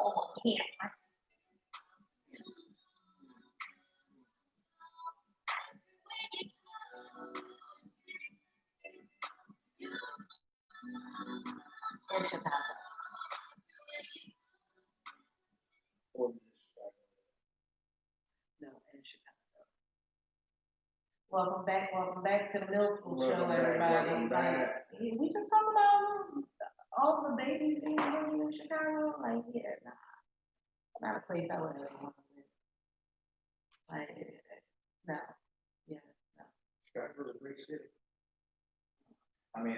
Oh, yeah. In Chicago. No, in Chicago. Welcome back to the Milspo show, everybody. Welcome back. We just talk about all the babies in Chicago. Like, yeah, nah, it's not a place I would ever want to live. Like, no, yeah, no. Chicago's a great city. I mean,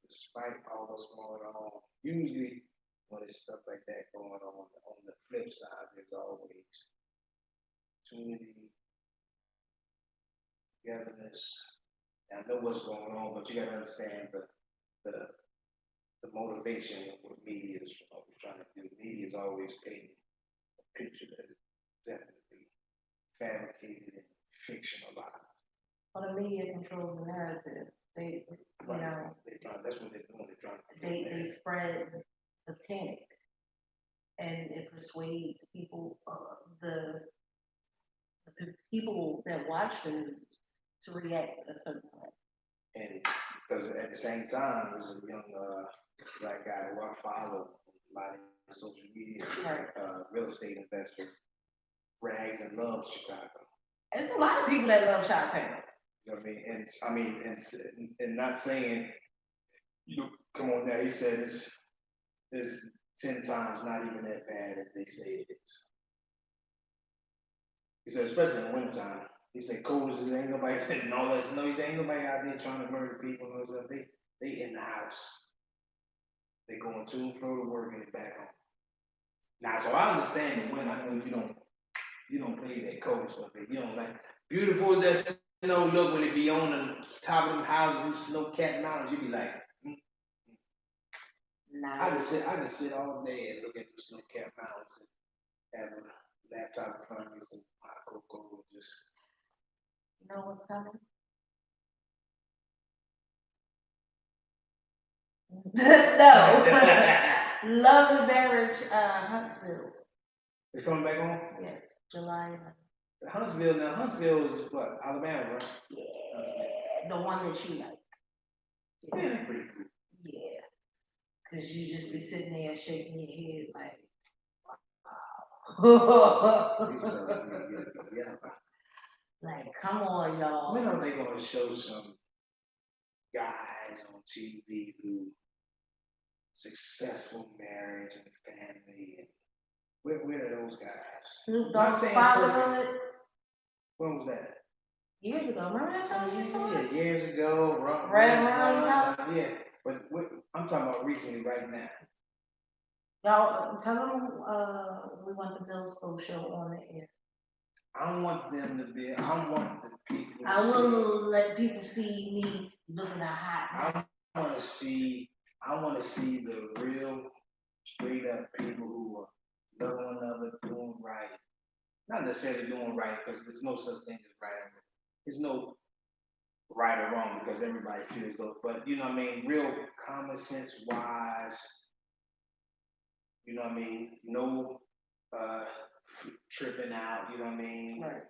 despite all what's going on, usually when there's stuff like that going on the flip side, there's always opportunity, togetherness. And I know what's going on, but you got to understand the the motivation of what media is always trying to do. Media is always painting a picture that is definitely fabricated and fictionalized. Well, the media controls the narrative. They, you Right. know, That's what they're doing. They're trying to they spread the panic, and it persuades people, the people that watch the news to react a certain way. and because at the same time, there's a young black guy who I follow a lot of social media, Right. real estate investors, rags and loves Chicago. There's a lot of people that love Chi-Town. You know what I mean? And not saying, come on now. He said it's 10 times not even that bad as they say it is. He said, especially in the wintertime. He said, cold as ain't nobody and all that. No, he said, ain't nobody out there trying to murder people and all that stuff. They in the house. They going to and fro to work and they back home. Now, so I understand the winter. I know you don't play that cold stuff. You don't like beautiful as that snow look when it be on the top of them houses, them snow-capped mountains. You be like, Nah. I can sit all day and look at the snow-capped mountains and have a laptop in front of me, some hot cocoa, and just. You know what's coming? No. Love and Marriage, Huntsville. It's coming back on? Yes, July 11th. Huntsville is what? Alabama, right? Yeah, the one that you like. Yeah, that's pretty cool. Yeah, because you just be sitting there shaking your head like, wow. These fellas need to get together. Like, come on, y'all. When are they going to show some guys on TV who successful marriage and family, and where are those guys? Snoop Not Dogg's saying perfect. fatherhood When was that? years ago. Remember that show you saw? Yeah, years ago. Red Ron's house. Yeah, but I'm talking about recently, right now. Y'all tell them we want the Milspo show on the air. I want them to be. I want the people. I will let people see me looking a hot. I want to see. I want to see the real, straight up people who are loving one another, doing right. Not necessarily doing right, because there's no such thing as right or wrong. There's no right or wrong because everybody feels those. But you know what I mean? Real common sense wise. You know what I mean? No uh, tripping out. You know what I mean? Right.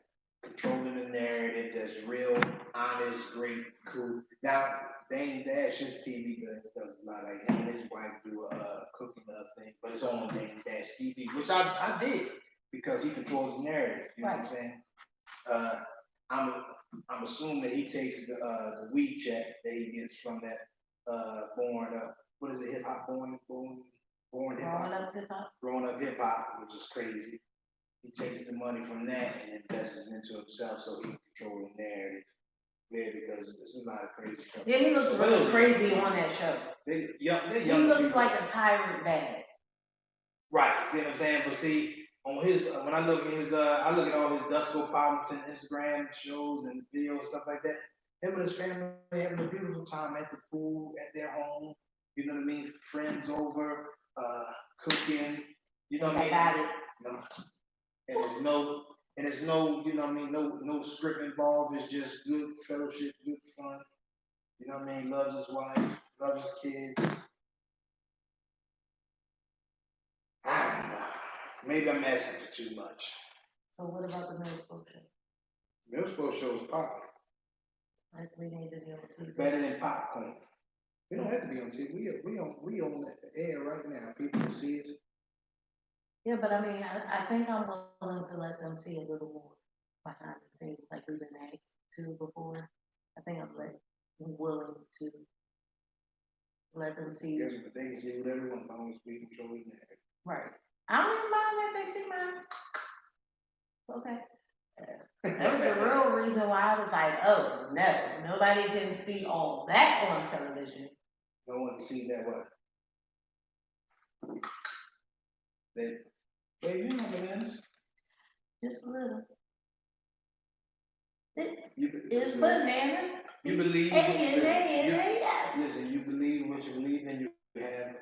Controlling the narrative that's real, honest, great, cool. Now, Dame Dash, his TV does a lot. Like him and his wife do a cooking thing, but it's on Dame Dash TV, which I did because he controls the narrative. You know what I'm saying? Uh, I'm I'm assuming he takes the weed check that he gets from that born up. What is it? Hip hop born hip hop. Growing up hip hop, which is crazy. He takes the money from that and invests it into himself so he can control the narrative. Yeah, because there's a lot of crazy stuff. Yeah, he looks really crazy on that show. He looks like a tyrant dad. Right, see what I'm saying? But see, on his when I look at his I look at all his Dusko Powellton Instagram shows and videos, stuff like that. Him and his family having a beautiful time at the pool, at their home. You know what I mean? Friends over, cooking. You know what I mean? Got it. You know, and there's no, you know what I mean, no script involved. It's just good fellowship, good fun. You know what I mean? Loves his wife, loves his kids. I don't know. Maybe I'm asking for too much. So what about the Milspo show? Milspo show is popular. Like we need to be on TV. Better than popcorn. We don't have to be on TV. We on the air right now. People can see us. Yeah, but I mean, I think I'm willing to let them see a little more behind the scenes, like we've been asked to before. I think I'm willing to let them see. Yes, but they can see whatever they want as long as we control the narrative. Right. I don't even mind that they see mine. Okay. That was the real reason why I was like, oh no, nobody can see all that on television. No one can see that what? That, baby, you know bananas. Just a little. It's bananas. You believe yes. Listen, you believe what you believe in, you have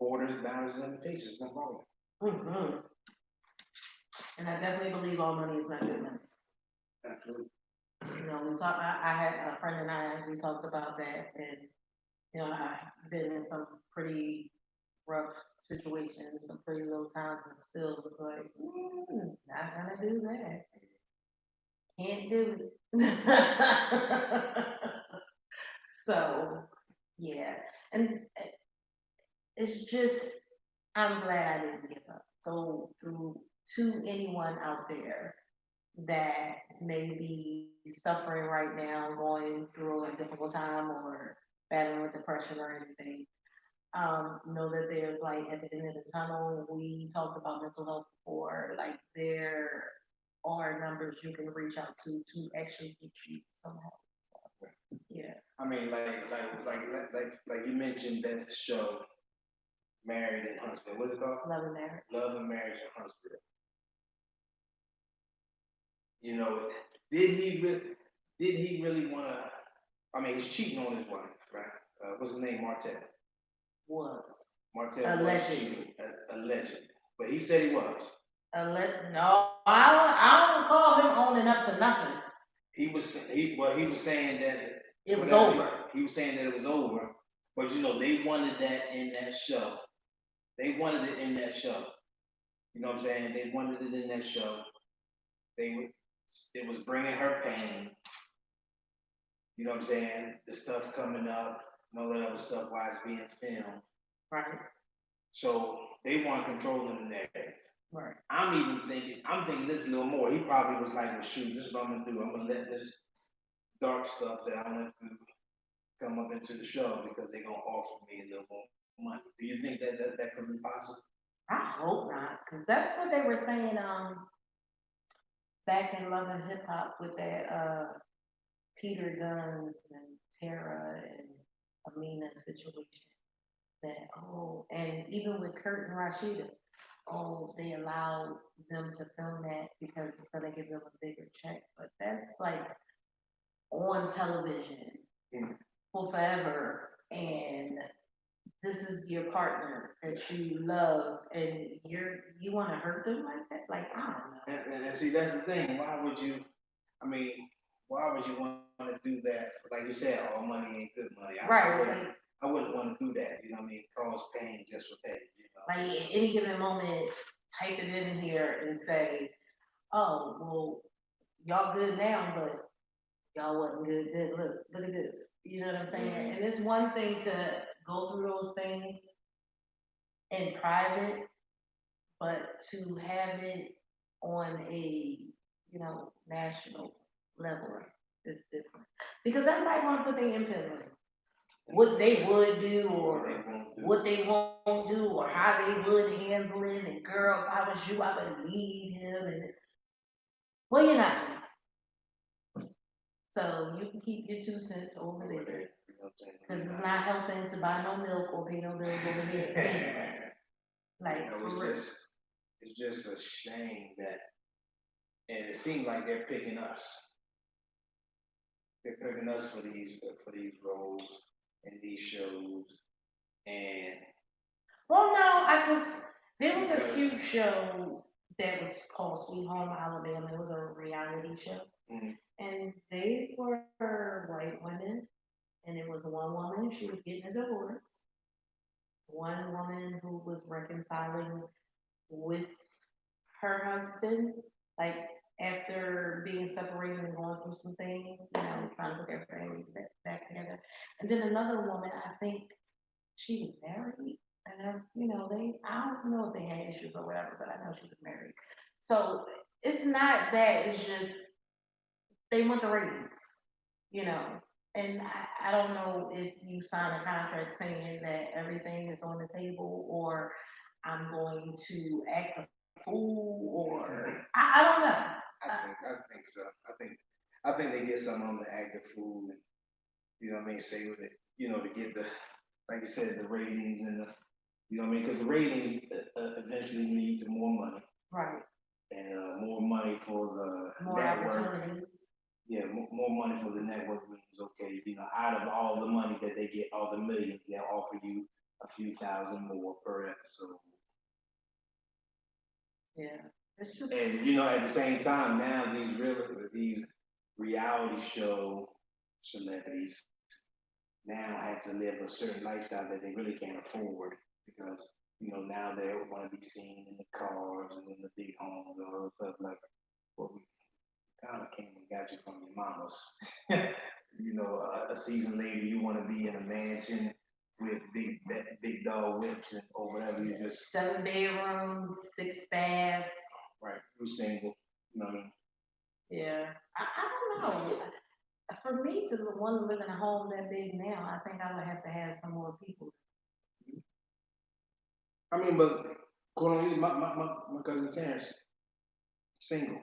borders, boundaries, limitations, no problem. Mm-hmm. And I definitely believe all money is not good money. Absolutely. You know, I had a friend and we talked about that, and you know, I've been in some pretty rough situations, some pretty low times, and still was like, not gonna do that. Can't do it. So, yeah, and it's just I'm glad I didn't give up. So, to anyone out there that may be suffering right now, going through a difficult time or battling with depression or anything, know that there's light at the end of the tunnel. We talked about mental health before, like there are numbers you can reach out to actually get you some help. Yeah. I mean, like you mentioned that show, Married and Husband. What is it called? Love and Marriage. Love and Marriage and Husband. You know, did he really want to? I mean, he's cheating on his wife, right? What's his name? Martell Allegedly. Allegedly. But he said he was. No, I don't call him owning up to nothing. He was saying that it was over. He was saying that it was over, but you know they wanted that in that show. They wanted it in that show. You know what I'm saying? They wanted it in that show. It was bringing her pain. You know what I'm saying? The stuff coming up and all that other stuff while it's being filmed. Right. So they want controlling the narrative. Right. I'm thinking this a little more. He probably was like, well, shoot, this is what I'm gonna do. I'm gonna let this dark stuff that I went through come up into the show because they're gonna offer me a little more money. Do you think that could be possible? I hope not, because that's what they were saying back in Love and Hip Hop with that Peter Guns and Tara and Amina situation. That and even with Kurt and Rashida, they allowed them to film that because it's gonna give them a bigger check. But that's like on television Mm. for forever, and this is your partner that you love, and you want to hurt them like that? Like I don't know. And see, that's the thing. Why would you? I mean, why would you want to do that? Like you said, all money ain't good money. Right. I wouldn't want to do that. You know what I mean? Cause pain just for pain. You know. Like at any given moment, type it in here and say, "Oh, well, y'all good now, but y'all wasn't good then. Look at this." You know what I'm saying? Mhm. And it's one thing to go through those things in private, but to have it on a national level is different because everybody want to put their input on it. What they would do or what they won't do or how they would handle it. And girl, if I was you, I would leave him. And well, you're not. So you can keep your 2 cents over there because it's not helping to buy no milk or pay no bills over here. Like it's just a shame that, and it seems like they're picking us. They're picking us for these roles and these shows, and well, no, I just there was a cute show that was called Sweet Home Alabama. It was a reality show, and they were white women, and it was one woman. She was getting a divorce. One woman who was reconciling with her husband, like after being separated and going through some things, trying to put their family back together. And then another woman, I think she was married, and I don't know if they had issues or whatever, but I know she was married. So it's not that, it's just they want the ratings, you know. And I don't know if you sign a contract saying that everything is on the table or I'm going to act a fool or I don't know. I think so. I think they get some on the active fool and you know what I mean, say with it, to get the like you said, the ratings and the you know what I mean, because the ratings eventually lead to more money. Right. And more money for the more network. Opportunities. Yeah, more money for the network means okay, out of all the money that they get, all the millions, they'll offer you a few thousand more per episode. Yeah, it's just. And at the same time, now these reality show celebrities now have to live a certain lifestyle that they really can't afford because now they want to be seen in the cars and in the big homes and all stuff like what we kind of came and got you from your mamas. A season later, you want to be in a mansion with big dog whips or whatever. You just 7 bedrooms, 6 baths. Right, you're single. You know what I mean? Yeah, I don't know. For me to want to live in a home that big now, I think I would have to have some more people. I mean, but my cousin Terrence, single,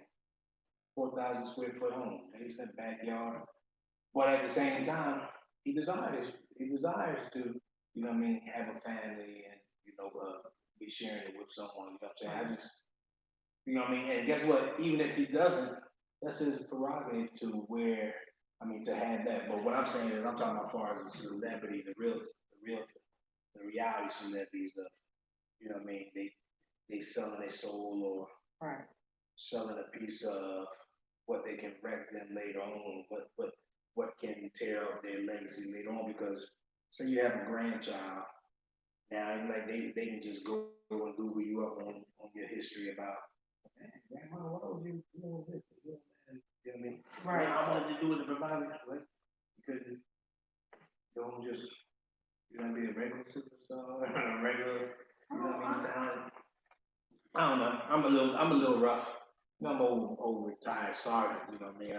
4,000 square foot home. He's got a backyard. But at the same time, he desires to, have a family and, be sharing it with someone. You know what I'm saying? I just, and guess what? Even if he doesn't, that's his prerogative to to have that. But what I'm saying is, I'm talking about as far as the celebrity, the reality celebrities of, they selling their soul or right. selling a piece of what they can wreck them later on, what can tear up their legacy later on. Because say you have a grandchild, now like they can just go and Google you up on your history about, man, grandma, what was you doing this? You know what I mean? Right. I wanted to do it to provide it, right? Because you don't just be a regular superstar, a regular, talent. I don't know. I'm a little rough. I'm old retired sergeant. You know what I mean?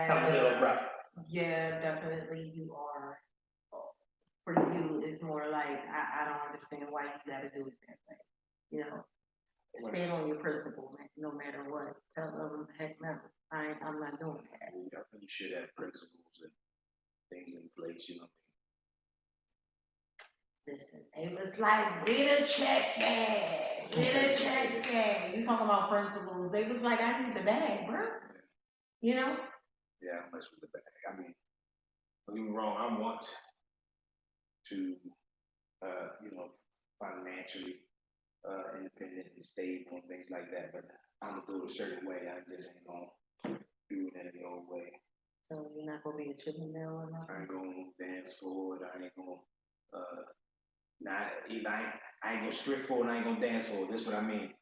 I'm a little rough. Yeah, definitely you are. For you, it's more like I don't understand why you got to do it that way. You know, Well, stand on your principle, man, no matter what. Tell them, heck no, I'm not doing that. you should have principles and things in place, you know. Listen, it was like, get a check bag, get a check bag. You talking about principles? They was like, I need the bag, bro. You know? Yeah, I mess with the bag. I mean, don't get me wrong, I want to, you know, financially independent and stable and things like that, but I'm gonna do it a certain way. I just ain't gonna do it any old way. So you're not gonna be a chicken mill or I nothing. ain't gonna dance forward. I ain't gonna, not, either I ain't gonna strip forward, I ain't gonna dance forward. That's what I mean.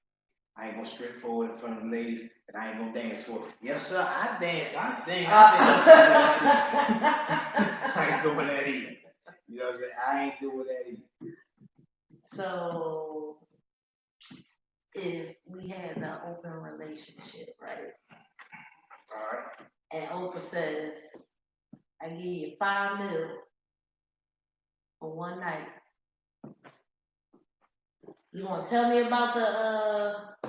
I ain't gonna strip forward in front of the ladies, and I ain't gonna dance forward. Yes, sir, I dance, I sing, I ain't doing that either. You know what I'm saying? I ain't doing that either. So if we had an open relationship, right? All right. And Oprah says, I give you 5 mil for one night. You want to tell me about the?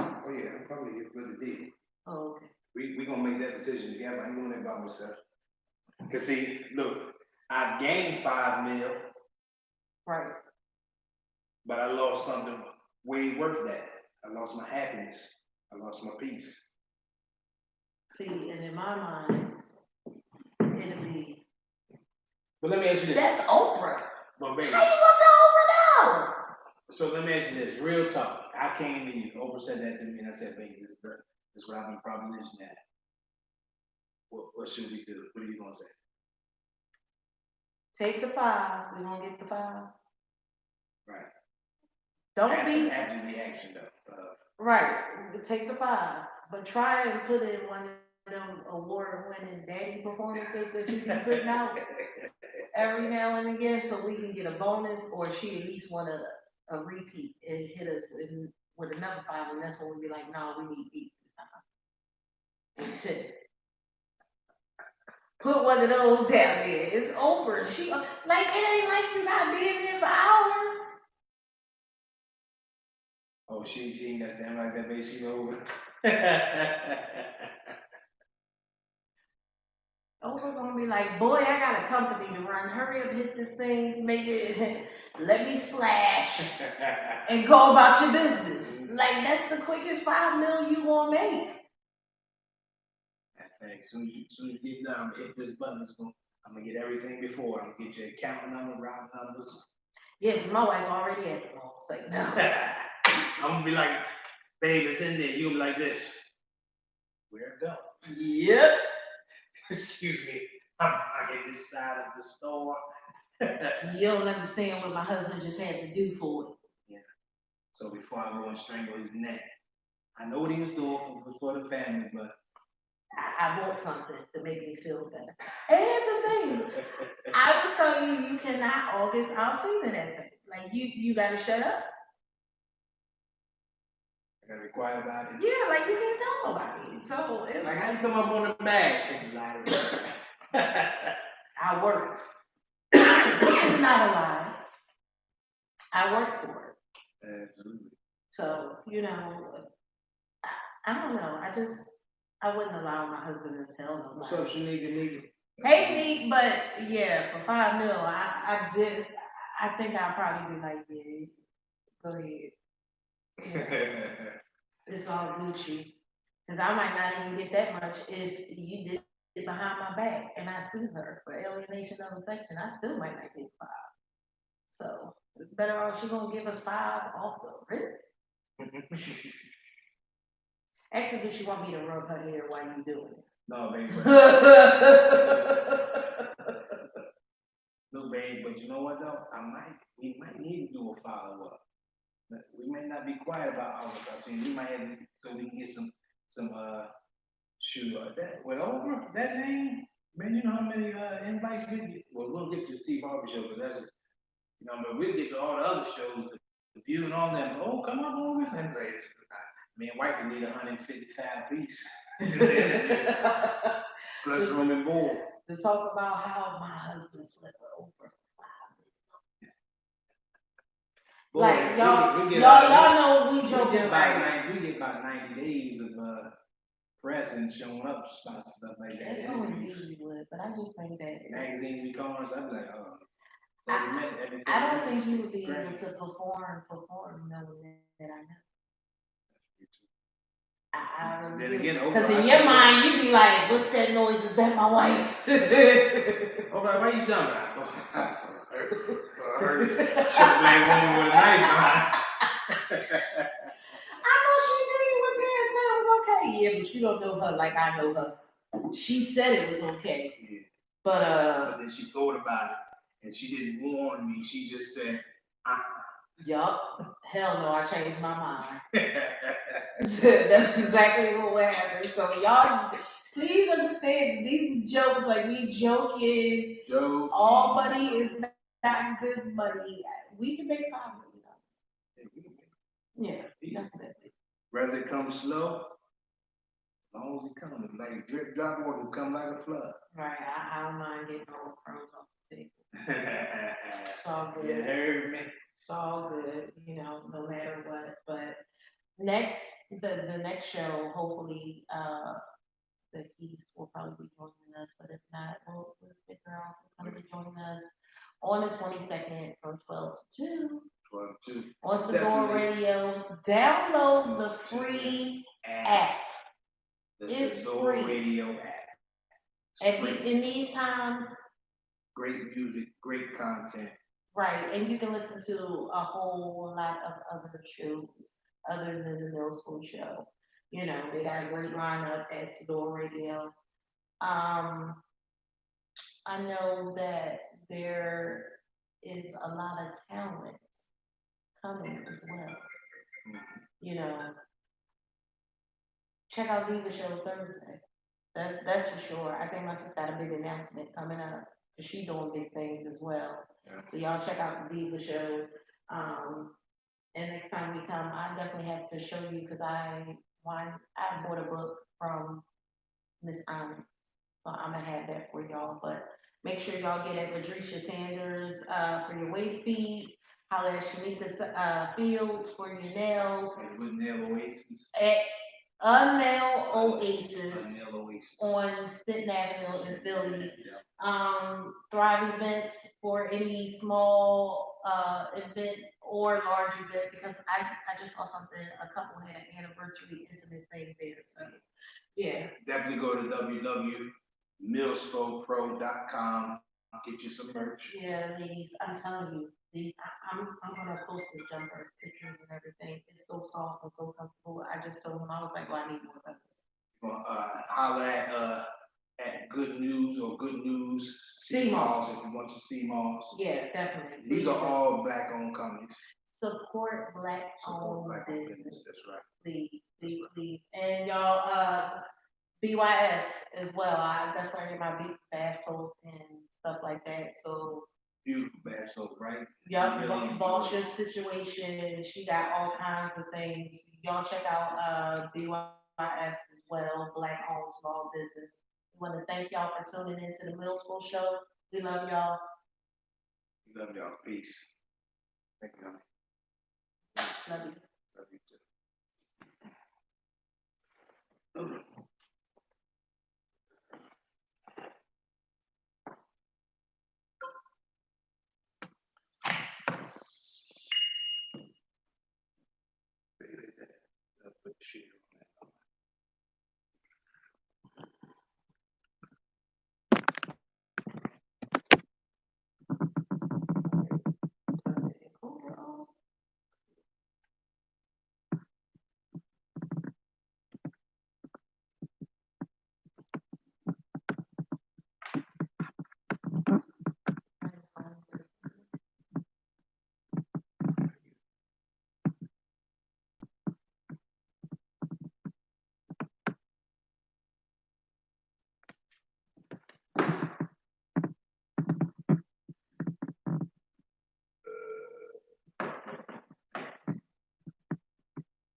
Oh yeah, I'm coming to get with the deal. Oh, okay. We gonna make that decision together. I ain't doing it by myself. Cause see, look, I've gained 5 mil, Right. but I lost something way worth that. I lost my happiness. I lost my peace. See, and in my mind, it'll be. But let me ask you this. That's Oprah. But baby, How you gonna tell Oprah no? so let me ask you this, real talk. I came to you. Oprah said that to me, and I said, baby, this is what I've been propositioned at. What should we do? What are you gonna say? Take the 5. We gonna get the 5. Right. Don't After, be after the action though. right. Take the 5, but try and put in one of them award-winning daddy performances that you be putting out every now and again, so we can get a bonus, or she at least want a repeat and hit us with another 5, and that's when we be like, no, we need 8 this time. And 10. Put one of those down there. It's over. She like it ain't like you gotta be in there for hours. Oh, she ain't got stand like that, baby. She over. Over gonna be like, boy, I got a company to run. Hurry up, hit this thing, make it, let me splash, and go about your business. Like that's the quickest 5 mil you gonna make. As soon as you get done, I'm gonna hit this button. I'm gonna get everything before. I'm gonna get your account number, route numbers. Yeah, 'cause my wife already at the mall. It's like, no. I'm gonna be like, babe, it's in there. You gonna be like this. Where it go? Yep. Excuse me. I'm buying this side of the store. You don't understand what my husband just had to do for it. Yeah. So before I go and strangle his neck, I know what he was doing for the family, but I want something to make me feel better. And here's the thing. I would tell you, you cannot August Alsina that thing. Like you gotta shut up. I gotta be quiet about it. Yeah, like you can't tell nobody. So like how you come up on the bag? It's a lie. I work. Which is not a lie. I work for it. Absolutely. So, I don't know. I wouldn't allow my husband to tell nobody. What's up, Shanika? Hey, Neek, but yeah, for 5 mil, I think I'd probably be like, yeah, go ahead. Yeah, it's all Gucci. Because I might not even get that much if you did it behind my back and I sue her for alienation of affection. I still might not get 5. So it's better off she gonna give us 5 also. Really? Actually, does she want me to rub her hair while you doing it? No, baby. No, babe, but you know what though? We might need to do a follow up. We may not be quiet about August. I seen we might have to, so we can get some shoot that with over that name. Man, you know how many invites we get? Well, we'll get to the Steve Harvey show, but that's but we'll get to all the other shows, the View and all them. Oh, come on over and play. Me and wife need 155 piece. Plus room and board. to talk about how my husband slept with Oprah for 5 minutes. Boy, Like y'all know we joking, right? We get about 90 days of press and showing up spots stuff like that. Oh, indeed we would, but I just think that magazines be calling us. I'm like, oh. I don't think he would be able to perform knowing that I know. I really do. Because in your mind, you'd be like, what's that noise? Is that my wife? Oh, why you jumping? I heard it. Shot a black woman with a knife behind. I know she knew you was here and said it was okay. Yeah, but you don't know her like I know her. She said it was okay. Yeah. But then she thought about it and she didn't warn me. She just said, Yup. Hell no, I changed my mind. That's exactly what happened. So y'all, please understand these jokes, like we joking. All money is not good money. We can make $5 million. Yeah, definitely. Rather it come slow, as long as it comes, like a drip drop, or it will come like a flood. Right. I don't mind getting all the crumbs off the table. It's all good. You heard me. It's all good, no matter what. But the next show, hopefully, the Keys will probably be joining us. But if not, we'll figure out who's going to be joining us on the 22nd from 12 to 2. 12 to 2. On Sador Radio. Download the free app. It's free. Radio app. In these times. Great music, great content. Right, and you can listen to a whole lot of other shows other than the Milspo show. They got a great lineup at Sador Radio. I know that there is a lot of talent coming as well. Check out Diva Show Thursday. That's for sure. I think my sister got a big announcement coming up because she's doing big things as well. Yeah. So y'all check out the Diva Show. And next time we come, I definitely have to show you because I bought a book from Miss Onyx. So I'm gonna have that for y'all. But make sure y'all get at Patricia Sanders for your waist beads. Holla at Shanika Fields for your nails. With Nail Oasis. A Nail Oasis on Stenton Avenue in Philly. Thrive Events for any small event or large event because I just saw something, a couple had an anniversary intimate thing there. So yeah. Definitely go to www.milspopro.com. Get you some merch. Yeah, ladies, I'm telling you, I'm gonna post the jumper pictures and everything. It's so soft and so comfortable. I just told him I was like, well, I need more of those. Holler at Good News or Good News CMOS if you want to CMOS. Yeah, definitely. These are all black-owned companies. Support black-owned business. That's right. Please. And y'all, BYS as well. That's where I get my big bath soap and stuff like that. So beautiful bath soap, right? Yep, really Boss's situation. She got all kinds of things. Y'all check out BYS as well, Black Owned Small Business. We want to thank y'all for tuning into the Milspo Show. We love y'all. We love y'all. Peace. Thank you. Love you. Love you too. Baby, put the shit on that.